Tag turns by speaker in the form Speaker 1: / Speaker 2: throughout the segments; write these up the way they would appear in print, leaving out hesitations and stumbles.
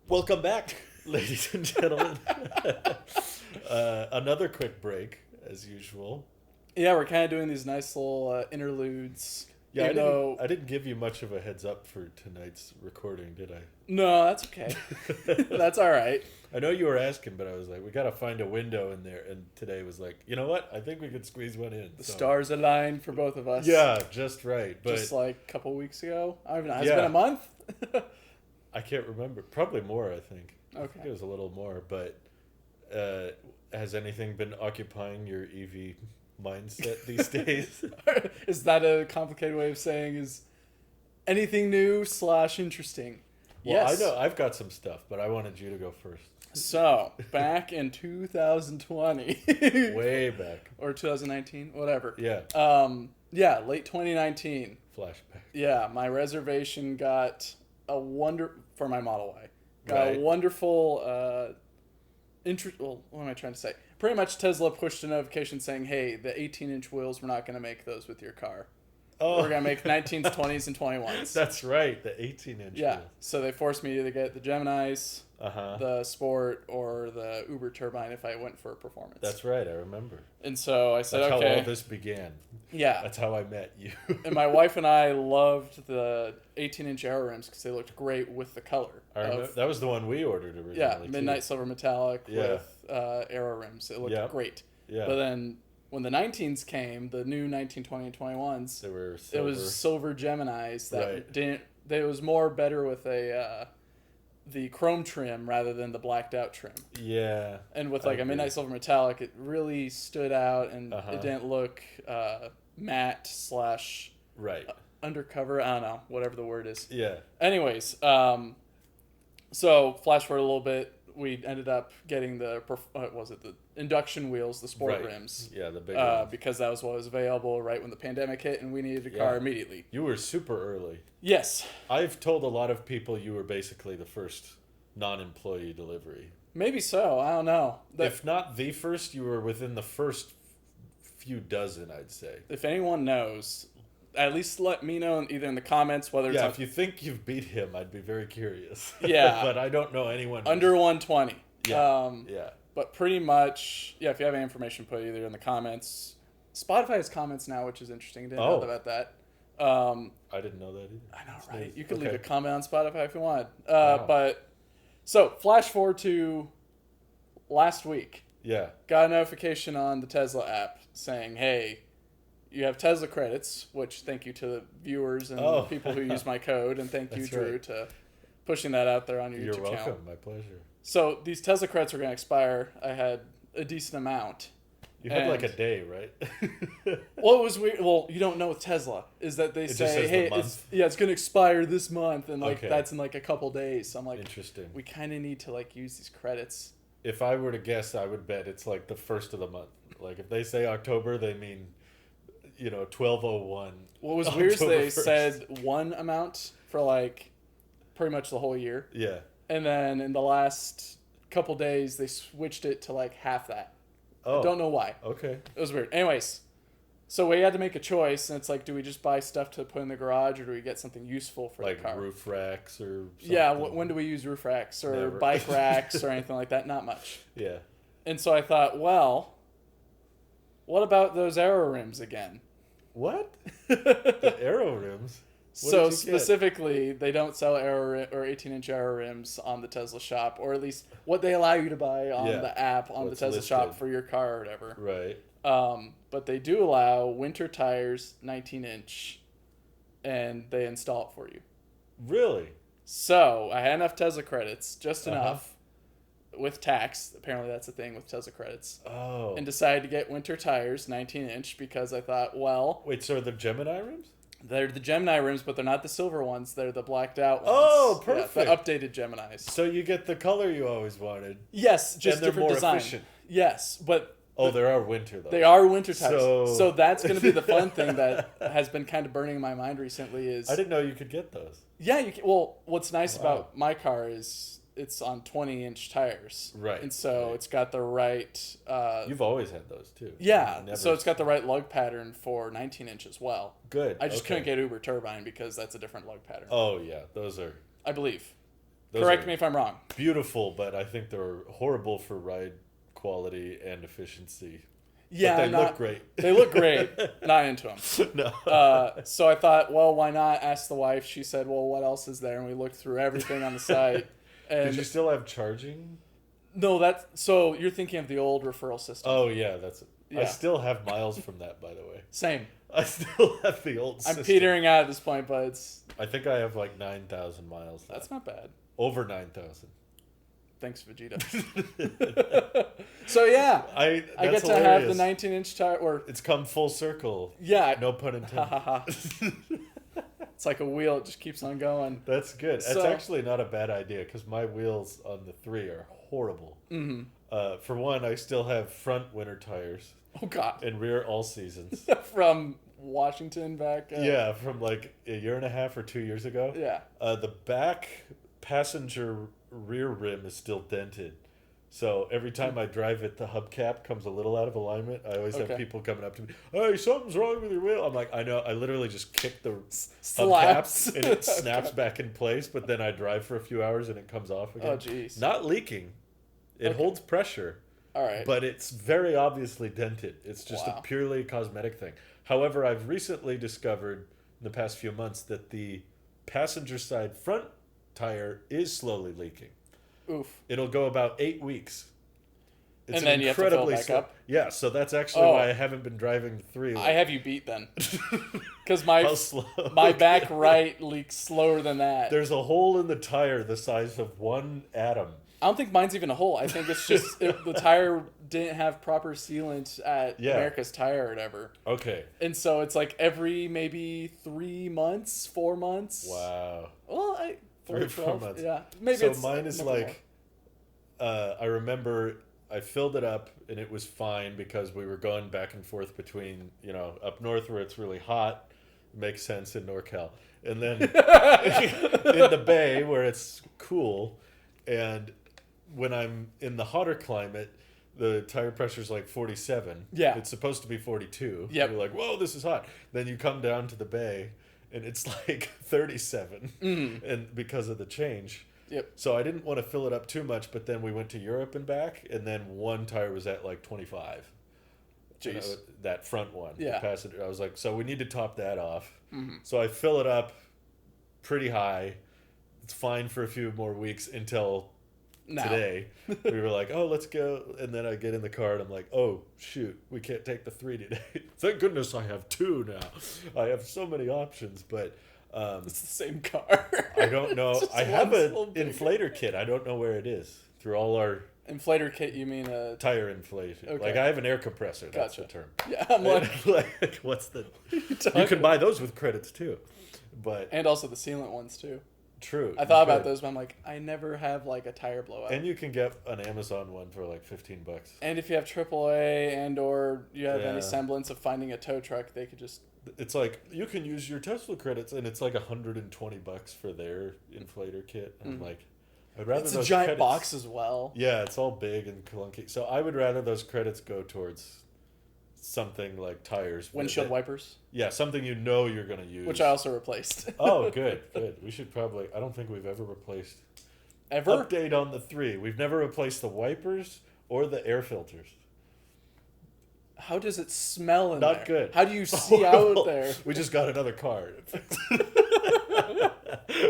Speaker 1: Welcome back, ladies and gentlemen. Another quick break, as usual.
Speaker 2: Yeah, we're kind of doing these nice little interludes.
Speaker 1: Yeah,
Speaker 2: even though
Speaker 1: I didn't give you much of a heads up for tonight's recording, did I?
Speaker 2: no, that's okay. That's all right.
Speaker 1: I know you were asking, but I was like, we got to find a window in there. And today was like, you know what? I think we could squeeze one in.
Speaker 2: The stars aligned for both of us.
Speaker 1: Yeah, just right. But
Speaker 2: just like a couple weeks ago. I don't know. Has it
Speaker 1: Yeah.
Speaker 2: been a month?
Speaker 1: I can't remember. Probably more, I think. I think
Speaker 2: Okay.
Speaker 1: it was a little more. But has anything been occupying your EV mindset these days?
Speaker 2: Is that a complicated way of saying is anything new / interesting?
Speaker 1: Well,
Speaker 2: Yes.
Speaker 1: I know I've got some stuff, but I wanted you to go first.
Speaker 2: So, back in 2020.
Speaker 1: Way back.
Speaker 2: Or 2019, whatever.
Speaker 1: Yeah.
Speaker 2: Yeah, late 2019.
Speaker 1: Flashback.
Speaker 2: Yeah, my reservation got for my Model Y. Got
Speaker 1: Right.
Speaker 2: a wonderful well, what am I trying to say? Pretty much Tesla pushed a notification saying, "Hey, the 18-inch wheels, we're not going to make those with your car.
Speaker 1: Oh,
Speaker 2: We're going to make 19s, 20s, and 21s."
Speaker 1: That's right. The 18-inch.
Speaker 2: Yeah. So they forced me to either get the Geminis,
Speaker 1: Uh huh.
Speaker 2: the Sport, or the Uber Turbine if I went for performance.
Speaker 1: That's right. I remember.
Speaker 2: And so I said,
Speaker 1: That's
Speaker 2: okay.
Speaker 1: how all this began.
Speaker 2: Yeah.
Speaker 1: That's how I met you.
Speaker 2: And my wife and I loved the 18-inch aero rims because they looked great with the color.
Speaker 1: I remember, that was the one we ordered originally.
Speaker 2: Yeah,
Speaker 1: too.
Speaker 2: midnight silver metallic
Speaker 1: Yeah.
Speaker 2: with aero rims. It looked
Speaker 1: Yep.
Speaker 2: great.
Speaker 1: Yeah.
Speaker 2: But then when the 19s came, the new 19, 20, and 21s,
Speaker 1: They were
Speaker 2: it
Speaker 1: silver.
Speaker 2: was silver Geminis that
Speaker 1: Right.
Speaker 2: didn't. It was more better with the chrome trim rather than the blacked out trim.
Speaker 1: Yeah.
Speaker 2: And with
Speaker 1: I
Speaker 2: like a
Speaker 1: agree.
Speaker 2: midnight silver metallic, it really stood out, and
Speaker 1: Uh-huh.
Speaker 2: it didn't look matte /
Speaker 1: Right.
Speaker 2: undercover. I don't know, whatever the word is.
Speaker 1: Yeah.
Speaker 2: Anyways, so flash forward a little bit, we ended up getting the induction wheels, the sport
Speaker 1: Right.
Speaker 2: rims,
Speaker 1: Yeah. The big ones.
Speaker 2: because that was what was available right when the pandemic hit, and we needed a car
Speaker 1: Yeah.
Speaker 2: immediately.
Speaker 1: You were super early.
Speaker 2: Yes,
Speaker 1: I've told a lot of people you were basically the first non-employee delivery.
Speaker 2: maybe so. I don't know.
Speaker 1: If not the first, you were within the first few dozen, I'd say.
Speaker 2: If anyone knows, at least let me know either in the comments whether it's
Speaker 1: Yeah,
Speaker 2: on-
Speaker 1: if you think you've beat him, I'd be very curious.
Speaker 2: Yeah.
Speaker 1: But I don't know anyone who's-
Speaker 2: under 120.
Speaker 1: Yeah. Yeah.
Speaker 2: But pretty much, yeah, if you have any information, put it either in the comments. Spotify has comments now, which is interesting. Didn't know
Speaker 1: Oh.
Speaker 2: about that.
Speaker 1: I didn't know that either.
Speaker 2: I know,
Speaker 1: It's
Speaker 2: right?
Speaker 1: neat.
Speaker 2: You could
Speaker 1: Okay.
Speaker 2: leave a comment on Spotify if you wanted.
Speaker 1: Wow.
Speaker 2: But so flash forward to last week.
Speaker 1: Yeah.
Speaker 2: Got a notification on the Tesla app saying, "Hey, you have Tesla credits." Which thank you to the viewers and
Speaker 1: Oh.
Speaker 2: the people who use my code, and thank you,
Speaker 1: That's
Speaker 2: Drew,
Speaker 1: right.
Speaker 2: to pushing that out there on your
Speaker 1: You're
Speaker 2: YouTube
Speaker 1: welcome.
Speaker 2: channel.
Speaker 1: My pleasure.
Speaker 2: So these Tesla credits are going to expire. I had a decent amount.
Speaker 1: You had like a
Speaker 2: And-
Speaker 1: day, right?
Speaker 2: Well, it was weird. Well, you don't know with Tesla is that they
Speaker 1: It just
Speaker 2: say,
Speaker 1: says the
Speaker 2: "Hey,
Speaker 1: month?
Speaker 2: it's going to expire this month," and like
Speaker 1: Okay.
Speaker 2: that's in like a couple days. So I'm like,
Speaker 1: Interesting.
Speaker 2: we kind of need to like use these credits.
Speaker 1: If I were to guess, I would bet it's like the first of the month. Like if they say October, they mean, 12/01.
Speaker 2: What was weird is
Speaker 1: October
Speaker 2: they
Speaker 1: 1st.
Speaker 2: said one amount for like pretty much the whole year,
Speaker 1: Yeah.
Speaker 2: and then in the last couple days they switched it to like half that.
Speaker 1: Oh.
Speaker 2: Don't know why.
Speaker 1: Okay.
Speaker 2: It was weird. Anyways, so we had to make a choice, and it's like, do we just buy stuff to put in the garage, or do we get something useful for
Speaker 1: Like
Speaker 2: the car?
Speaker 1: roof racks or something.
Speaker 2: Yeah, when do we use roof racks or
Speaker 1: Never.
Speaker 2: bike racks or anything like that? Not much.
Speaker 1: Yeah.
Speaker 2: And so I thought, well, what about those aero rims again?
Speaker 1: What? The arrow rims? What
Speaker 2: So
Speaker 1: did you get?
Speaker 2: specifically, they don't sell or 18-inch aero rims on the Tesla shop, or at least what they allow you to buy on
Speaker 1: Yeah,
Speaker 2: the app on
Speaker 1: what's
Speaker 2: the Tesla shop
Speaker 1: listed.
Speaker 2: for your car or whatever.
Speaker 1: Right.
Speaker 2: But they do allow winter tires, 19-inch, and they install it for you.
Speaker 1: Really?
Speaker 2: So I had enough Tesla credits, just
Speaker 1: Uh-huh.
Speaker 2: enough, with tax. Apparently that's the thing with Tesla credits.
Speaker 1: Oh.
Speaker 2: And decided to get winter tires, 19-inch, because I thought, well,
Speaker 1: Wait, so are the Gemini rims?
Speaker 2: they're the Gemini rims, but they're not the silver ones. They're the blacked out ones.
Speaker 1: Oh,
Speaker 2: Yeah,
Speaker 1: perfect.
Speaker 2: the updated Geminis.
Speaker 1: So you get the color you always wanted.
Speaker 2: Yes, just
Speaker 1: And they're
Speaker 2: different
Speaker 1: more
Speaker 2: design.
Speaker 1: efficient.
Speaker 2: Yes, but
Speaker 1: Oh, there are winter though.
Speaker 2: they are winter tires.
Speaker 1: So-
Speaker 2: So that's going to be the fun thing that has been kind of burning in my mind recently is...
Speaker 1: I didn't know you could get those.
Speaker 2: Yeah, you can, well, what's nice
Speaker 1: Wow.
Speaker 2: about my car is it's on 20-inch tires.
Speaker 1: Right,
Speaker 2: And so
Speaker 1: right.
Speaker 2: it's got the right...
Speaker 1: You've always had those too.
Speaker 2: yeah,
Speaker 1: Never-
Speaker 2: so it's got the right lug pattern for 19-inch as well.
Speaker 1: Good.
Speaker 2: I just
Speaker 1: okay.
Speaker 2: couldn't get Uber Turbine because that's a different lug pattern.
Speaker 1: Oh yeah, those are.
Speaker 2: I believe.
Speaker 1: Those
Speaker 2: Correct
Speaker 1: are
Speaker 2: me if I'm wrong.
Speaker 1: beautiful, but I think they're horrible for ride quality and efficiency.
Speaker 2: Yeah,
Speaker 1: but they look great.
Speaker 2: They look great. Not into them.
Speaker 1: No.
Speaker 2: So I thought, well, why not? Ask the wife. She said, well, what else is there? And we looked through everything on the site. And
Speaker 1: Did you still have charging?
Speaker 2: no, so you're thinking of the old referral system.
Speaker 1: Oh yeah, that's.
Speaker 2: Yeah.
Speaker 1: I still have miles from that, by the way.
Speaker 2: Same.
Speaker 1: I still have the old system.
Speaker 2: I'm petering out at this point, but it's.
Speaker 1: I think I have like 9,000 miles.
Speaker 2: That's not bad.
Speaker 1: Over 9,000.
Speaker 2: Thanks, Vegeta. So yeah, I get to have the 19-inch tire, or
Speaker 1: it's come full circle.
Speaker 2: Yeah.
Speaker 1: No pun intended.
Speaker 2: It's like a wheel; it just keeps on going.
Speaker 1: That's good.
Speaker 2: So,
Speaker 1: That's actually not a bad idea because my wheels on the 3 are horrible.
Speaker 2: Mm-hmm.
Speaker 1: For one, I still have front winter tires.
Speaker 2: Oh God.
Speaker 1: And rear all seasons.
Speaker 2: From Washington back.
Speaker 1: Yeah, from like a year and a half or 2 years ago.
Speaker 2: Yeah.
Speaker 1: The back passenger rear rim is still dented. So every time I drive it, the hubcap comes a little out of alignment. I always have people coming up to me, "Hey, something's wrong with your wheel." I'm like, I know. I literally just kick the hubcap and it snaps back in place. But then I drive for a few hours and it comes off again.
Speaker 2: Oh, jeez.
Speaker 1: Not leaking. It holds pressure.
Speaker 2: All right.
Speaker 1: But it's very obviously dented. It's just
Speaker 2: Wow.
Speaker 1: a purely cosmetic thing. However, I've recently discovered in the past few months that the passenger side front tire is slowly leaking.
Speaker 2: Oof.
Speaker 1: It'll go about 8 weeks. It's
Speaker 2: And then you have to fill it back up?
Speaker 1: Yeah, so that's actually why I haven't been driving the 3.
Speaker 2: I have you beat then. Because
Speaker 1: How slow?
Speaker 2: my back right leaks slower than that.
Speaker 1: There's a hole in the tire the size of one atom.
Speaker 2: I don't think mine's even a hole. I think it's just the tire didn't have proper sealant at America's Tire or whatever.
Speaker 1: Okay.
Speaker 2: And so it's like every maybe 3 months, 4 months.
Speaker 1: Wow.
Speaker 2: Well,
Speaker 1: 3 or 4 months.
Speaker 2: Yeah. Maybe
Speaker 1: so
Speaker 2: it's
Speaker 1: mine is like, I remember I filled it up and it was fine because we were going back and forth between, up north where it's really hot. Makes sense in NorCal. And then in the Bay where it's cool. And when I'm in the hotter climate, the tire pressure is like 47.
Speaker 2: Yeah.
Speaker 1: It's supposed to be 42.
Speaker 2: Yep.
Speaker 1: You're like, whoa, this is hot. Then you come down to the Bay and it's like 37 and because of the change.
Speaker 2: Yep.
Speaker 1: So I didn't want to fill it up too much, but then we went to Europe and back, and then one tire was at like 25.
Speaker 2: Jeez.
Speaker 1: That front one.
Speaker 2: Yeah.
Speaker 1: The passenger. I was like, so we need to top that off.
Speaker 2: Mm-hmm.
Speaker 1: So I fill it up pretty high. It's fine for a few more weeks until today. We were like, oh, let's go. And then I get in the car and I'm like, oh, shoot, we can't take the 3 today. Thank goodness I have 2 now. I have so many options, but...
Speaker 2: it's the same car.
Speaker 1: I don't know. I have an inflator kit. I don't know where it is. Through all our...
Speaker 2: Inflator kit, you mean a...
Speaker 1: Tire inflation.
Speaker 2: Okay.
Speaker 1: Like, I have an air compressor. That's
Speaker 2: Gotcha.
Speaker 1: the term.
Speaker 2: Yeah, I'm like...
Speaker 1: what's the... You can buy those with credits, too. But...
Speaker 2: And also the sealant ones, too.
Speaker 1: True.
Speaker 2: I thought about those, but I'm like, I never have, like, a tire blowout.
Speaker 1: And you can get an Amazon one for, like, $15.
Speaker 2: And if you have AAA and or you have any semblance of finding a tow truck, they could just...
Speaker 1: It's like, you can use your Tesla credits, and it's like $120 for their inflator kit. I'm like... I'd rather
Speaker 2: it's
Speaker 1: those
Speaker 2: a giant
Speaker 1: credits,
Speaker 2: box as well.
Speaker 1: Yeah, it's all big and clunky. So I would rather those credits go towards something like tires.
Speaker 2: Windshield wipers?
Speaker 1: Yeah, something you know you're going to use.
Speaker 2: Which I also replaced.
Speaker 1: Oh, good. We should probably... I don't think we've ever replaced...
Speaker 2: Ever?
Speaker 1: Update on the 3. We've never replaced the wipers or the air filters.
Speaker 2: How does it smell in there?
Speaker 1: Not good.
Speaker 2: How do you see out there?
Speaker 1: We just got another car.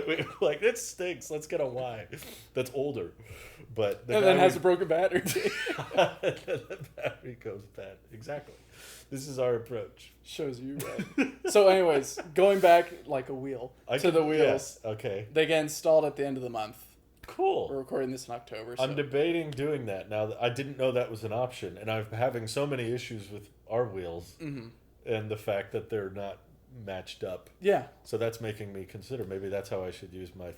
Speaker 1: We were like, it stinks. Let's get a Y. That's older. But
Speaker 2: and then has a broken battery.
Speaker 1: The battery goes bad. Exactly. This is our approach.
Speaker 2: Shows you right. So anyways, going back like a wheel to the wheels.
Speaker 1: Yeah, okay.
Speaker 2: They get installed at the end of the month.
Speaker 1: Cool.
Speaker 2: We're recording this in October. So.
Speaker 1: I'm debating doing that now. I didn't know that was an option, and I'm having so many issues with our wheels and the fact that they're not matched up.
Speaker 2: Yeah.
Speaker 1: So that's making me consider maybe that's how I should use my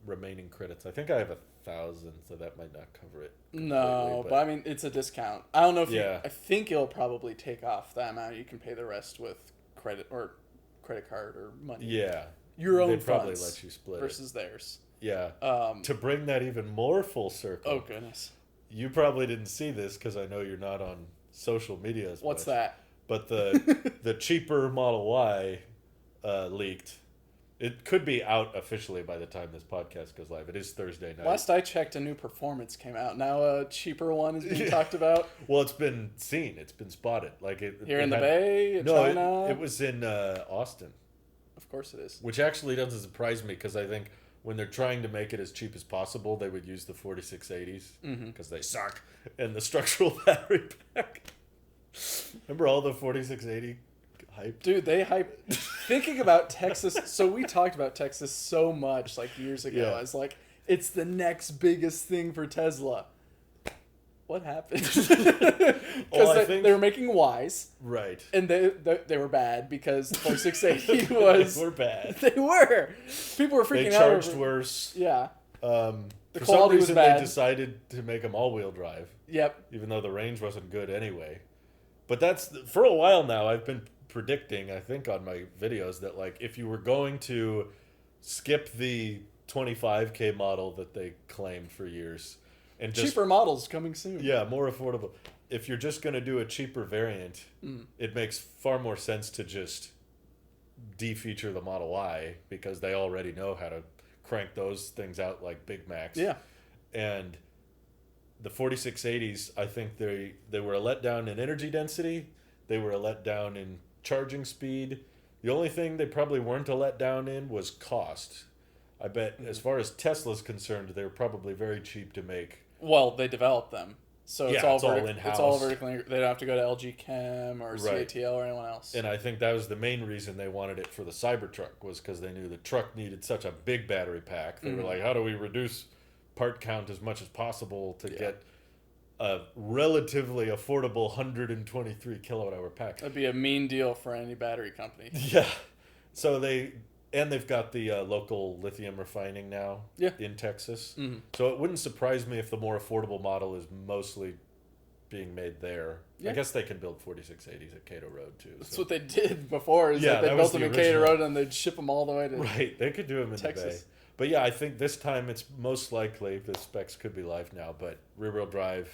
Speaker 1: remaining credits. I think I have 1,000, so that might not cover it.
Speaker 2: No, but I mean it's a discount. I don't know if
Speaker 1: Yeah.
Speaker 2: I think it'll probably take off that amount. You can pay the rest with credit card or money.
Speaker 1: Yeah.
Speaker 2: Your own
Speaker 1: They'd probably
Speaker 2: funds
Speaker 1: let you split
Speaker 2: versus theirs.
Speaker 1: Yeah.
Speaker 2: Um,
Speaker 1: to bring that even more full circle.
Speaker 2: Oh goodness.
Speaker 1: You probably didn't see this because I know you're not on social media as
Speaker 2: What's
Speaker 1: much.
Speaker 2: that?
Speaker 1: But the cheaper Model Y leaked. It could be out officially by the time this podcast goes live. It is Thursday night.
Speaker 2: Last I checked, a new Performance came out. Now a cheaper one is being talked about.
Speaker 1: Well, it's been seen. It's been spotted.
Speaker 2: Here in the Bay, in
Speaker 1: no,
Speaker 2: China.
Speaker 1: it was in Austin.
Speaker 2: Of course it is.
Speaker 1: Which actually doesn't surprise me because I think when they're trying to make it as cheap as possible, they would use the 4680s because they suck. And the structural battery pack. Remember all the 4680 hype?
Speaker 2: Dude, they hype. Thinking about Texas. So we talked about Texas so much like years ago.
Speaker 1: Yeah.
Speaker 2: As like, it's the next biggest thing for Tesla. What happened? Because they were making Ys.
Speaker 1: Right.
Speaker 2: And they were bad because the 4680 was...
Speaker 1: They were bad.
Speaker 2: They were. People were freaking
Speaker 1: They
Speaker 2: out.
Speaker 1: charged worse.
Speaker 2: Yeah.
Speaker 1: The
Speaker 2: The
Speaker 1: for
Speaker 2: quality
Speaker 1: some
Speaker 2: was
Speaker 1: reason,
Speaker 2: bad.
Speaker 1: they decided to make them all-wheel drive.
Speaker 2: Yep.
Speaker 1: Even though the range wasn't good anyway. But that's... For a while now, I've been predicting, I think, on my videos that, like, if you were going to skip the 25K model that they claimed for years... And just,
Speaker 2: cheaper models coming soon.
Speaker 1: Yeah, more affordable. If you're just going to do a cheaper variant, it makes far more sense to just de-feature the Model Y because they already know how to crank those things out like Big Macs.
Speaker 2: Yeah.
Speaker 1: And the 4680s, I think they were a letdown in energy density. They were a letdown in charging speed. The only thing they probably weren't a letdown in was cost. I bet as far as Tesla's concerned, they're probably very cheap to make.
Speaker 2: Well, they developed them. So it's
Speaker 1: Yeah,
Speaker 2: all,
Speaker 1: in-house.
Speaker 2: It's all vertically. They don't have to go to LG Chem or
Speaker 1: Right.
Speaker 2: CATL or anyone else.
Speaker 1: And I think that was the main reason they wanted it for the Cybertruck was because they knew the truck needed such a big battery pack. They were like, how do we reduce part count as much as possible to get a relatively affordable 123 kilowatt hour pack?
Speaker 2: That'd be a mean deal for any battery company.
Speaker 1: Yeah. So they've got the local lithium refining now in Texas. So it wouldn't surprise me if the more affordable model is mostly being made there.
Speaker 2: Yeah.
Speaker 1: I guess they can build 4680s at Cato Road too.
Speaker 2: That's what they did before. Is that they
Speaker 1: that
Speaker 2: built
Speaker 1: was
Speaker 2: them
Speaker 1: the
Speaker 2: in Cato
Speaker 1: original.
Speaker 2: Road and they'd ship them all the way to
Speaker 1: Right, they could do them in
Speaker 2: Texas.
Speaker 1: the Bay. But yeah, I think this time it's most likely, the specs could be live now, but rear-wheel drive,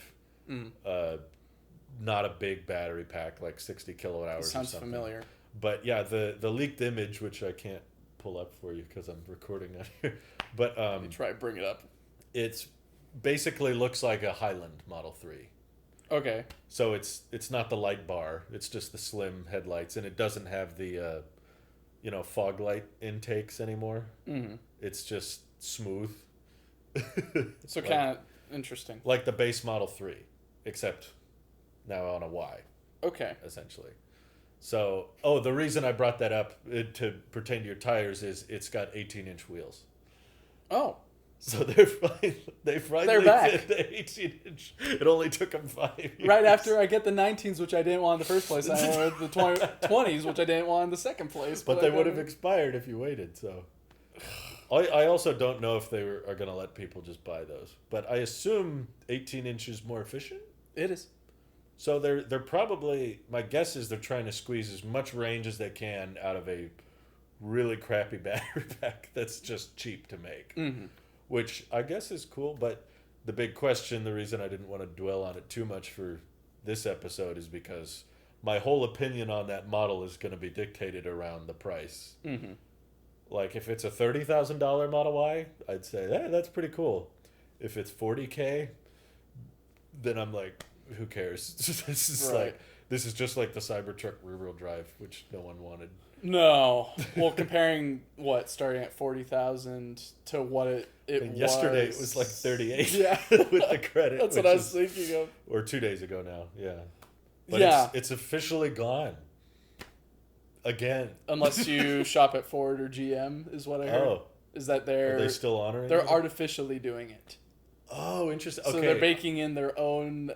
Speaker 1: not a big battery pack, like 60 kilowatt hours or
Speaker 2: Sounds
Speaker 1: something.
Speaker 2: familiar.
Speaker 1: But yeah, the leaked image, which I can't pull up for you because I'm recording on here, but
Speaker 2: Let me try bring it up.
Speaker 1: it's basically looks like a Highland Model 3.
Speaker 2: Okay.
Speaker 1: So it's not the light bar, it's just the slim headlights, and it doesn't have the fog light intakes anymore. It's just smooth.
Speaker 2: So kind of interesting.
Speaker 1: Like the base Model 3, except now on a Y,
Speaker 2: Okay.
Speaker 1: essentially. So, the reason I brought that up to pertain to your tires is it's got 18-inch wheels.
Speaker 2: Oh.
Speaker 1: So they finally
Speaker 2: They're back.
Speaker 1: did the 18-inch. It only took them 5 years.
Speaker 2: Right after I get the 19s, which I didn't want in the first place, I wanted the 20s, which I didn't want in the second place.
Speaker 1: But
Speaker 2: I
Speaker 1: they
Speaker 2: got
Speaker 1: would have
Speaker 2: it.
Speaker 1: expired if you waited, so... I also don't know if they are going to let people just buy those. But I assume 18 inches more efficient?
Speaker 2: It is.
Speaker 1: So they're probably... My guess is they're trying to squeeze as much range as they can out of a really crappy battery pack that's just cheap to make. Which I guess is cool, but the big question, the reason I didn't want to dwell on it too much for this episode is because my whole opinion on that model is going to be dictated around the price. Like, if it's a $30,000 Model Y, I'd say, hey, that's pretty cool. If it's $40K, then I'm like, who cares? This is just like the Cybertruck rear-wheel drive, which no one wanted.
Speaker 2: No. Well, comparing starting at 40,000 to what it was.
Speaker 1: Yesterday it was like 38.
Speaker 2: Yeah.
Speaker 1: With the credit.
Speaker 2: That's what I was thinking of.
Speaker 1: Or 2 days ago now, yeah. But
Speaker 2: Yeah.
Speaker 1: it's officially gone. Again.
Speaker 2: Unless you shop at Ford or GM, is what I heard.
Speaker 1: Oh.
Speaker 2: Is that
Speaker 1: Are they still honoring
Speaker 2: they're
Speaker 1: it?
Speaker 2: artificially doing it.
Speaker 1: Oh, interesting. Okay.
Speaker 2: So they're baking in their own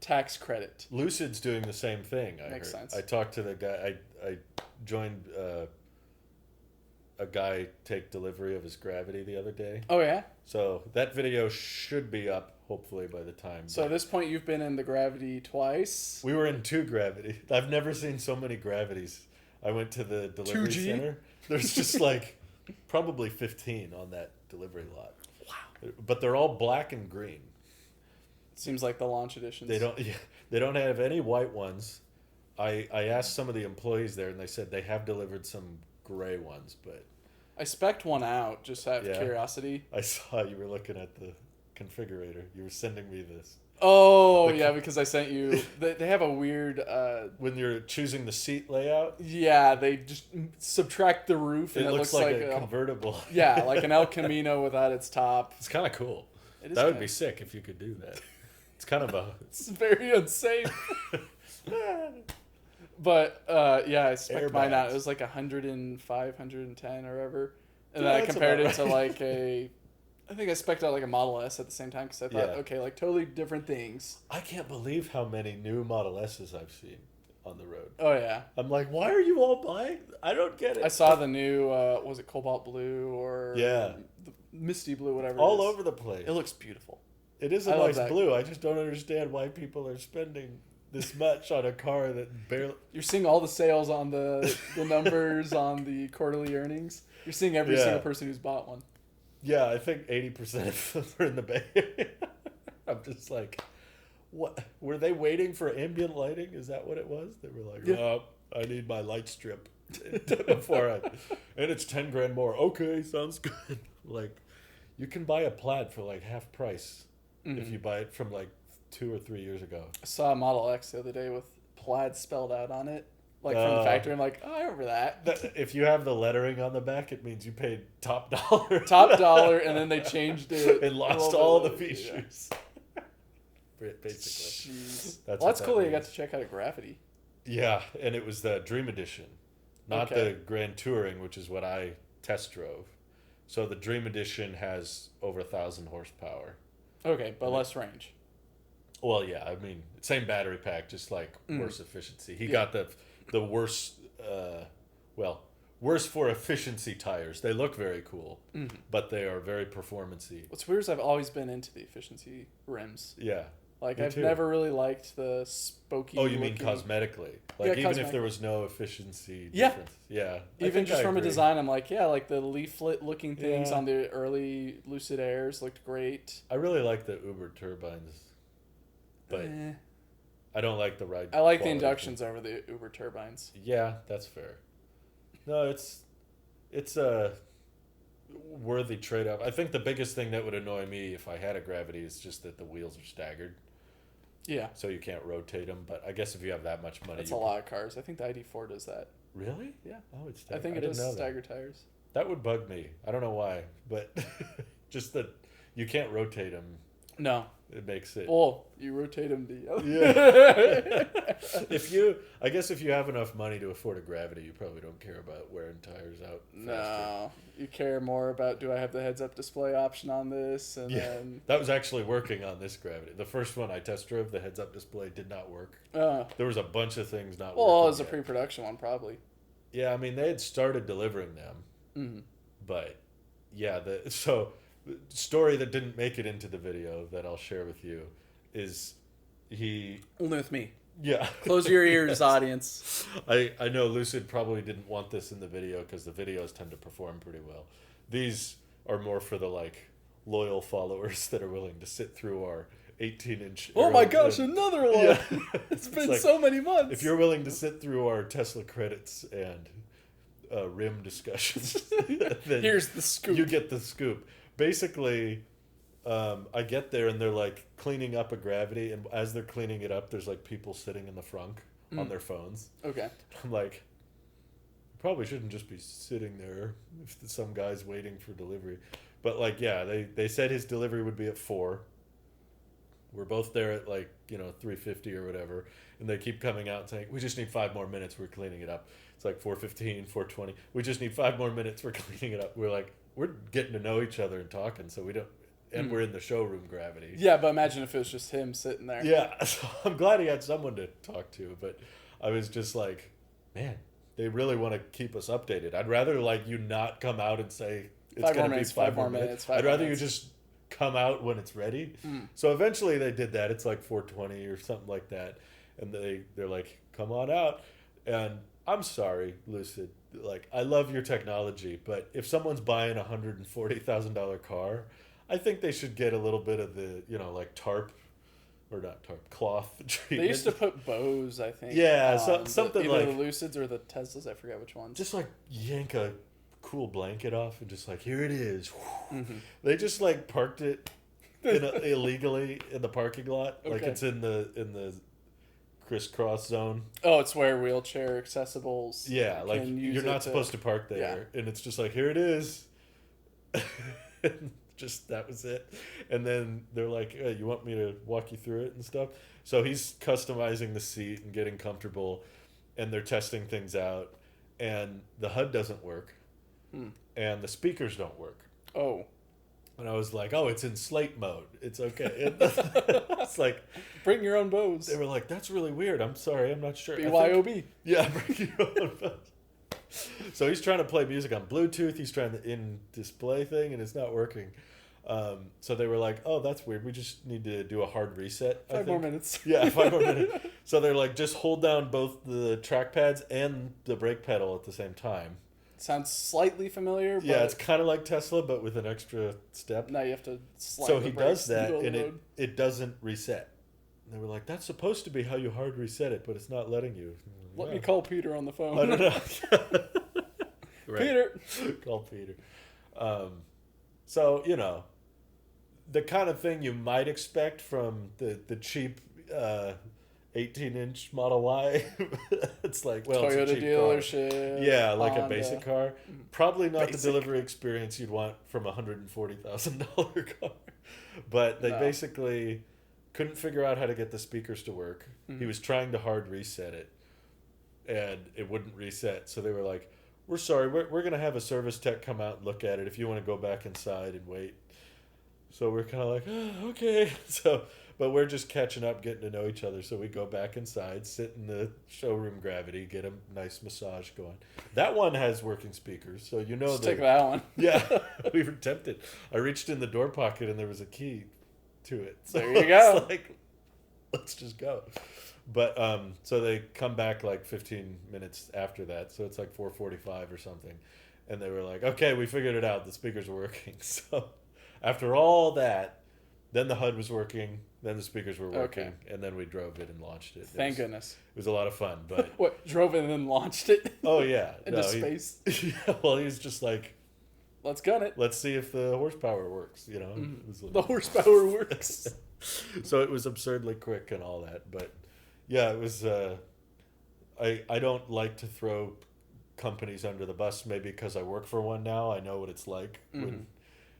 Speaker 2: tax credit.
Speaker 1: Lucid's doing the same thing, I
Speaker 2: Makes
Speaker 1: heard.
Speaker 2: sense.
Speaker 1: I talked to the guy. I joined a guy take delivery of his Gravity the other day.
Speaker 2: Oh, yeah?
Speaker 1: So that video should be up, hopefully, by the time.
Speaker 2: So at this point, you've been in the Gravity twice.
Speaker 1: We were in 2 Gravity. I've never seen so many Gravities. I went to the delivery
Speaker 2: 2G?
Speaker 1: center. There's just like probably 15 on that delivery lot. Wow. But they're all black and green.
Speaker 2: Seems like the launch editions.
Speaker 1: They don't have any white ones. I asked some of the employees there, and they said they have delivered some gray ones, but
Speaker 2: I spec'd one out just out of
Speaker 1: Yeah.
Speaker 2: curiosity.
Speaker 1: I saw you were looking at the configurator. You were sending me this.
Speaker 2: Oh
Speaker 1: The
Speaker 2: yeah, because I sent you. They have a weird.
Speaker 1: When you're choosing the seat layout,
Speaker 2: Yeah, they just subtract the roof and
Speaker 1: it
Speaker 2: it
Speaker 1: looks
Speaker 2: looks
Speaker 1: like
Speaker 2: like
Speaker 1: a convertible.
Speaker 2: yeah, like an El Camino without its top.
Speaker 1: It's kind of cool.
Speaker 2: It is
Speaker 1: That would
Speaker 2: kinda-
Speaker 1: be sick if you could do that. It's kind of a.
Speaker 2: It's very unsafe. But yeah, I spec mine out.
Speaker 1: Airbags.
Speaker 2: It was like 105, 110 or whatever, and
Speaker 1: Yeah,
Speaker 2: then I
Speaker 1: that's
Speaker 2: compared it
Speaker 1: about
Speaker 2: to
Speaker 1: right.
Speaker 2: like a. I think I spec'd out like a Model S at the same time because I thought,
Speaker 1: Yeah.
Speaker 2: okay, like totally different things.
Speaker 1: I can't believe how many new Model S's I've seen on the road.
Speaker 2: Oh yeah,
Speaker 1: I'm like, why are you all buying? I don't get it.
Speaker 2: I saw the new. Was it Cobalt Blue or
Speaker 1: Yeah.
Speaker 2: the Misty Blue, whatever.
Speaker 1: all
Speaker 2: it is.
Speaker 1: over the place.
Speaker 2: It looks beautiful.
Speaker 1: It is a
Speaker 2: I love
Speaker 1: nice
Speaker 2: that.
Speaker 1: blue. I just don't understand why people are spending this much on a car that barely.
Speaker 2: You're seeing all the sales on the numbers on the quarterly earnings. You're seeing every
Speaker 1: Yeah.
Speaker 2: single person who's bought one.
Speaker 1: Yeah, I think 80% of them are in the Bay Area. I'm just like, what? Were they waiting for ambient lighting? Is that what it was? They were like,
Speaker 2: Yeah.
Speaker 1: oh, I need my light strip before I. And it's 10 grand more. Okay, sounds good. Like, you can buy a Plaid for like half price if you buy it from like 2 or 3 years ago.
Speaker 2: I saw a Model X the other day with Plaid spelled out on it, like from the factory. I'm like, oh, I remember that.
Speaker 1: If you have the lettering on the back, it means you paid top dollar.
Speaker 2: Top dollar, and then they changed it
Speaker 1: and
Speaker 2: a
Speaker 1: lost
Speaker 2: little
Speaker 1: all
Speaker 2: bit
Speaker 1: the
Speaker 2: later,
Speaker 1: features. Basically.
Speaker 2: Jeez.
Speaker 1: That's
Speaker 2: Well,
Speaker 1: what
Speaker 2: that's
Speaker 1: that
Speaker 2: cool that you got
Speaker 1: means.
Speaker 2: to check out a Gravity.
Speaker 1: Yeah, and it was the Dream Edition, not
Speaker 2: Okay.
Speaker 1: the Grand Touring, which is what I test drove. So the Dream Edition has over 1,000 horsepower.
Speaker 2: Okay, but less range.
Speaker 1: Well, yeah, I mean, same battery pack, just like worse efficiency. He
Speaker 2: Yeah.
Speaker 1: got the worst, worse for efficiency tires. They look very cool, but they are very performancy.
Speaker 2: What's weird is I've always been into the efficiency rims.
Speaker 1: Yeah.
Speaker 2: Like
Speaker 1: Me
Speaker 2: I've
Speaker 1: too.
Speaker 2: never really liked the spokey.
Speaker 1: Oh, you mean
Speaker 2: looking-
Speaker 1: cosmetically?
Speaker 2: Yeah,
Speaker 1: Like even if
Speaker 2: cosmetic.
Speaker 1: there was no efficiency
Speaker 2: Yeah.
Speaker 1: difference. Yeah. I
Speaker 2: Even
Speaker 1: think
Speaker 2: just
Speaker 1: I
Speaker 2: from a
Speaker 1: agree.
Speaker 2: design, I'm like, yeah, like the leaflet looking things
Speaker 1: Yeah.
Speaker 2: on the early Lucid Airs looked great.
Speaker 1: I really like the Uber turbines, but
Speaker 2: Eh.
Speaker 1: I don't like the ride.
Speaker 2: I like the
Speaker 1: quality.
Speaker 2: inductions over the Uber turbines.
Speaker 1: Yeah, that's fair. No, it's a worthy trade off. I think the biggest thing that would annoy me if I had a Gravity is just that the wheels are staggered,
Speaker 2: Yeah,
Speaker 1: so you can't rotate them. But I guess if you have that much money,
Speaker 2: that's
Speaker 1: you
Speaker 2: a lot of cars. I think the ID4 does that.
Speaker 1: Really?
Speaker 2: Yeah.
Speaker 1: Oh, it's
Speaker 2: I
Speaker 1: staggered.
Speaker 2: think it
Speaker 1: didn't
Speaker 2: does
Speaker 1: know that.
Speaker 2: stagger tires.
Speaker 1: That would bug me. I don't know why, but just that you can't rotate them.
Speaker 2: No.
Speaker 1: It makes it.
Speaker 2: Well, you rotate them the other.
Speaker 1: Yeah. I guess if you have enough money to afford a Gravity, you probably don't care about wearing tires out faster.
Speaker 2: No, you care more about do I have the heads-up display option on this, and
Speaker 1: Yeah,
Speaker 2: then
Speaker 1: that was actually working on this Gravity. The first one I test drove, the heads-up display did not work. There was a bunch of things not working.
Speaker 2: well, it was a
Speaker 1: yet.
Speaker 2: pre-production one probably.
Speaker 1: Yeah, I mean they had started delivering them,
Speaker 2: Mm-hmm.
Speaker 1: but yeah, the story that didn't make it into the video that I'll share with you is he.
Speaker 2: Only with me.
Speaker 1: Yeah.
Speaker 2: Close your ears,
Speaker 1: Yes.
Speaker 2: audience.
Speaker 1: I know Lucid probably didn't want this in the video because the videos tend to perform pretty well. These are more for the like loyal followers that are willing to sit through our 18-inch.
Speaker 2: Oh my gosh, another one!
Speaker 1: Yeah.
Speaker 2: It's been
Speaker 1: like,
Speaker 2: so many months.
Speaker 1: If you're willing to sit through our Tesla credits and rim discussions, then
Speaker 2: Here's the scoop.
Speaker 1: you get the scoop. Basically, I get there and they're like cleaning up a Gravity, and as they're cleaning it up, there's like people sitting in the frunk on their phones.
Speaker 2: Okay.
Speaker 1: I'm like, you probably shouldn't just be sitting there if some guy's waiting for delivery. But like, yeah, they said his delivery would be at 4. We're both there at like, 3:50 or whatever. And they keep coming out and saying, we just need 5 more minutes. We're cleaning it up. It's like 4:15, 4:20. We just need 5 more minutes. We're cleaning it up. We're like, we're getting to know each other and talking. So we don't, and we're in the showroom Gravity.
Speaker 2: Yeah, but imagine if it was just him sitting there.
Speaker 1: Yeah, so I'm glad he had someone to talk to, but I was just like, man, they really want to keep us updated. I'd rather like you not come out and say it's
Speaker 2: 5 more
Speaker 1: going to be
Speaker 2: minutes,
Speaker 1: 5
Speaker 2: 5
Speaker 1: more
Speaker 2: more
Speaker 1: minutes.
Speaker 2: minutes, 5
Speaker 1: I'd
Speaker 2: more
Speaker 1: rather
Speaker 2: minutes.
Speaker 1: you just come out when it's ready. So eventually they did that. It's like 4:20 or something like that, and they're like, come on out. And I'm sorry, Lucid. Like, I love your technology, but if someone's buying a $140,000 car, I think they should get a little bit of the, like tarp, or not tarp, cloth treatment.
Speaker 2: They used to put bows, I think.
Speaker 1: Yeah,
Speaker 2: on
Speaker 1: something
Speaker 2: either
Speaker 1: like-
Speaker 2: the Lucids or the Teslas. I forget which ones.
Speaker 1: Just like yank a cool blanket off and just like, here it is.
Speaker 2: Mm-hmm.
Speaker 1: They just like parked it illegally in the parking lot, like
Speaker 2: Okay.
Speaker 1: it's in the crisscross zone.
Speaker 2: Oh, it's where wheelchair accessibles
Speaker 1: Yeah, like
Speaker 2: can use
Speaker 1: you're
Speaker 2: it
Speaker 1: not supposed to park
Speaker 2: Yeah.
Speaker 1: there, and it's just like, here it is. And just that was it. And then they're like, hey, you want me to walk you through it and stuff? So he's customizing the seat and getting comfortable, and they're testing things out, and the HUD doesn't work,
Speaker 2: Hmm.
Speaker 1: and the speakers don't work.
Speaker 2: Oh.
Speaker 1: And I was like, oh, it's in slate mode. It's okay. It's like,
Speaker 2: Bring your own bows.
Speaker 1: they were like, that's really weird. I'm sorry. I'm not sure.
Speaker 2: BYOB.
Speaker 1: Yeah, bring your own phone. So he's trying to play music on Bluetooth. He's trying the in-display thing, and it's not working. So they were like, oh, that's weird. We just need to do a hard reset. I
Speaker 2: 5 more
Speaker 1: think.
Speaker 2: minutes.
Speaker 1: Yeah, 5 more minutes. So they're like, just hold down both the track pads and the brake pedal at the same time.
Speaker 2: Sounds slightly familiar. But
Speaker 1: Yeah, it's kind of like Tesla, but with an extra step.
Speaker 2: now you have to slide
Speaker 1: So
Speaker 2: the
Speaker 1: he
Speaker 2: brakes
Speaker 1: does that,
Speaker 2: in the
Speaker 1: and
Speaker 2: middle of
Speaker 1: it doesn't reset. And they were like, that's supposed to be how you hard reset it, but it's not letting you.
Speaker 2: the road. Let me
Speaker 1: Yeah.
Speaker 2: call Peter on the phone.
Speaker 1: I don't know. Right.
Speaker 2: Peter.
Speaker 1: Call Peter. So, the kind of thing you might expect from the cheap 18-inch Model Y. It's like, well,
Speaker 2: Toyota
Speaker 1: it's a cheap
Speaker 2: dealership.
Speaker 1: car. Yeah, like
Speaker 2: Honda.
Speaker 1: a basic car. Probably not
Speaker 2: Basic.
Speaker 1: the delivery experience you'd want from a $140,000 car. But they
Speaker 2: No.
Speaker 1: basically couldn't figure out how to get the speakers to work.
Speaker 2: Mhm.
Speaker 1: He was trying to hard reset it, and it wouldn't reset. So they were like, we're sorry, we're going to have a service tech come out and look at it if you want to go back inside and wait. So we're kind of like, oh, okay. So, but we're just catching up, getting to know each other. So we go back inside, sit in the showroom gravity, get a nice massage going. That one has working speakers, so
Speaker 2: Just
Speaker 1: that.
Speaker 2: take that one.
Speaker 1: Yeah, we were tempted. I reached in the door pocket and there was a key to it. So
Speaker 2: There you
Speaker 1: it's
Speaker 2: go.
Speaker 1: like, let's just go. But so they come back like 15 minutes after that, so it's like 4:45 or something, and they were like, "Okay, we figured it out. The speakers are working." So after all that, then the HUD was working, then the speakers were working,
Speaker 2: Okay.
Speaker 1: and then we drove it and launched it.
Speaker 2: Thank goodness.
Speaker 1: It was a lot of fun, but
Speaker 2: What, drove it and then launched it
Speaker 1: oh yeah,
Speaker 2: into
Speaker 1: no,
Speaker 2: space?
Speaker 1: yeah, well, he was just like,
Speaker 2: Let's gun it.
Speaker 1: let's see if the horsepower works. It was like-
Speaker 2: The horsepower works.
Speaker 1: So it was absurdly quick and all that, but yeah, it was. I don't like to throw companies under the bus, maybe because I work for one now. I know what it's like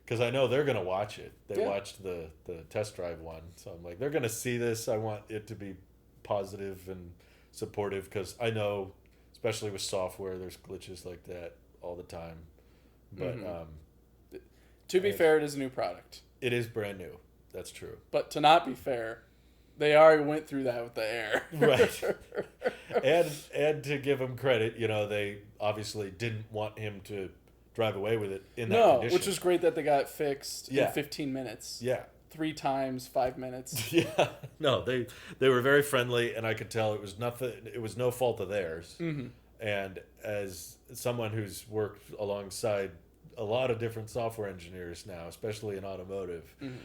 Speaker 1: because I know they're gonna watch it. They
Speaker 2: Yeah.
Speaker 1: watched the test drive one, so I'm like, they're gonna see this. I want it to be positive and supportive because I know, especially with software, there's glitches like that all the time. But
Speaker 2: To be
Speaker 1: Yes.
Speaker 2: fair, it is a new product.
Speaker 1: it is brand new. That's true.
Speaker 2: But to not be fair, they already went through that with the Air.
Speaker 1: Right. And to give him credit, they obviously didn't want him to drive away with it in that
Speaker 2: No,
Speaker 1: condition.
Speaker 2: which is great that they got it fixed
Speaker 1: Yeah.
Speaker 2: in 15 minutes.
Speaker 1: Yeah.
Speaker 2: 3 times, 5 minutes.
Speaker 1: Yeah. No, they were very friendly, and I could tell it was nothing. It was no fault of theirs.
Speaker 2: Mm-hmm.
Speaker 1: And as someone who's worked alongside a lot of different software engineers now, especially in automotive,
Speaker 2: Mm-hmm.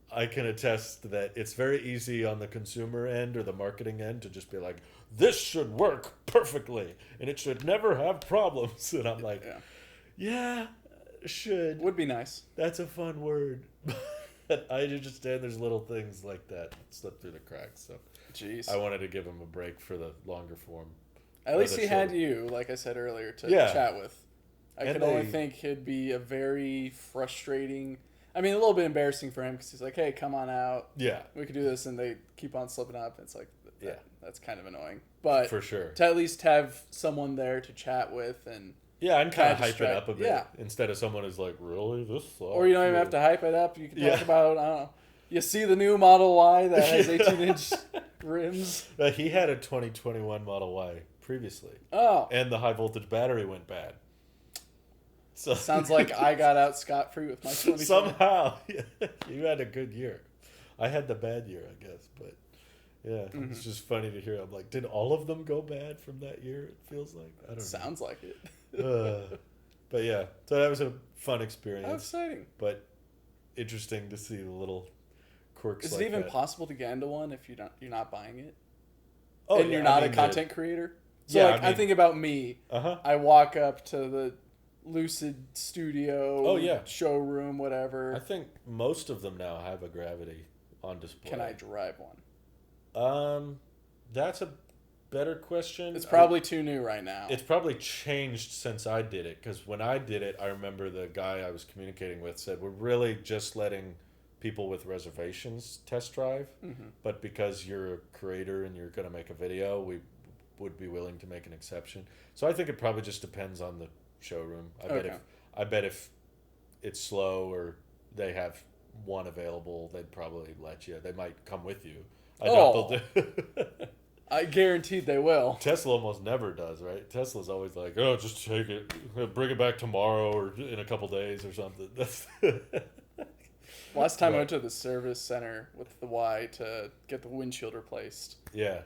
Speaker 1: I can attest that it's very easy on the consumer end or the marketing end to just be like, this should work perfectly and it should never have problems. And I'm like, yeah, should.
Speaker 2: Would be nice.
Speaker 1: That's a fun word. But I understand there's little things like that slip through the cracks. So
Speaker 2: Jeez.
Speaker 1: I wanted to give him a break for the longer form.
Speaker 2: At least
Speaker 1: the
Speaker 2: he had
Speaker 1: short.
Speaker 2: you, like I said earlier, to
Speaker 1: Yeah.
Speaker 2: chat with. I
Speaker 1: And
Speaker 2: could only
Speaker 1: they-
Speaker 2: think it'd be a very frustrating... I mean, a little bit embarrassing for him because he's like, hey, come on out.
Speaker 1: Yeah,
Speaker 2: We could do this, and they keep on slipping up. It's like,
Speaker 1: Yeah.
Speaker 2: that's kind of annoying. But
Speaker 1: for sure.
Speaker 2: to at least have someone there to chat with, and
Speaker 1: Yeah, and kind of
Speaker 2: kinda
Speaker 1: hype it up a
Speaker 2: distract-
Speaker 1: bit
Speaker 2: yeah.
Speaker 1: instead of someone who's like, really? This sucks.
Speaker 2: or you don't even have to hype it up. You can
Speaker 1: Yeah.
Speaker 2: talk about, I don't know, you see the new Model Y that has 18-inch rims.
Speaker 1: He had a 2021 Model Y previously,
Speaker 2: Oh,
Speaker 1: and the high voltage battery went bad. So
Speaker 2: sounds like I got out scot-free with my 2020.
Speaker 1: somehow you had a good year. I had the bad year, I guess, but yeah,
Speaker 2: Mm-hmm.
Speaker 1: it's just funny to hear. I'm like, did all of them go bad from that year? It feels like I don't
Speaker 2: Sounds like it.
Speaker 1: know. But yeah, so that was a fun
Speaker 2: How
Speaker 1: experience,
Speaker 2: exciting.
Speaker 1: but interesting to see the little quirks.
Speaker 2: Is
Speaker 1: like
Speaker 2: it even
Speaker 1: that.
Speaker 2: possible to get into one if you're not buying it?
Speaker 1: Oh,
Speaker 2: And
Speaker 1: yeah,
Speaker 2: you're not
Speaker 1: I mean,
Speaker 2: a content creator? So
Speaker 1: yeah,
Speaker 2: like,
Speaker 1: I mean-
Speaker 2: I think about me.
Speaker 1: Uh huh.
Speaker 2: I walk up to the Lucid Studio,
Speaker 1: Oh, yeah.
Speaker 2: showroom,
Speaker 1: I
Speaker 2: whatever.
Speaker 1: think most of them now have a Gravity on display.
Speaker 2: Can I drive one?
Speaker 1: That's a better question.
Speaker 2: It's probably too new right now.
Speaker 1: It's probably changed since I did it, because when I did it, I remember the guy I was communicating with said, we're really just letting people with reservations test drive, but because you're a creator and you're going to make a video, we would be willing to make an exception. So I think it probably just depends on the showroom.
Speaker 2: Okay.
Speaker 1: I bet if it's slow or they have one available, they'd probably let you. They might come with you. I doubt they'll do.
Speaker 2: I guaranteed they will.
Speaker 1: Tesla almost never does, right? Tesla's always like, "Oh, just take it, bring it back tomorrow or in a couple days or something."
Speaker 2: Last time I went to the service center with the Y to get the windshield replaced,
Speaker 1: Yeah.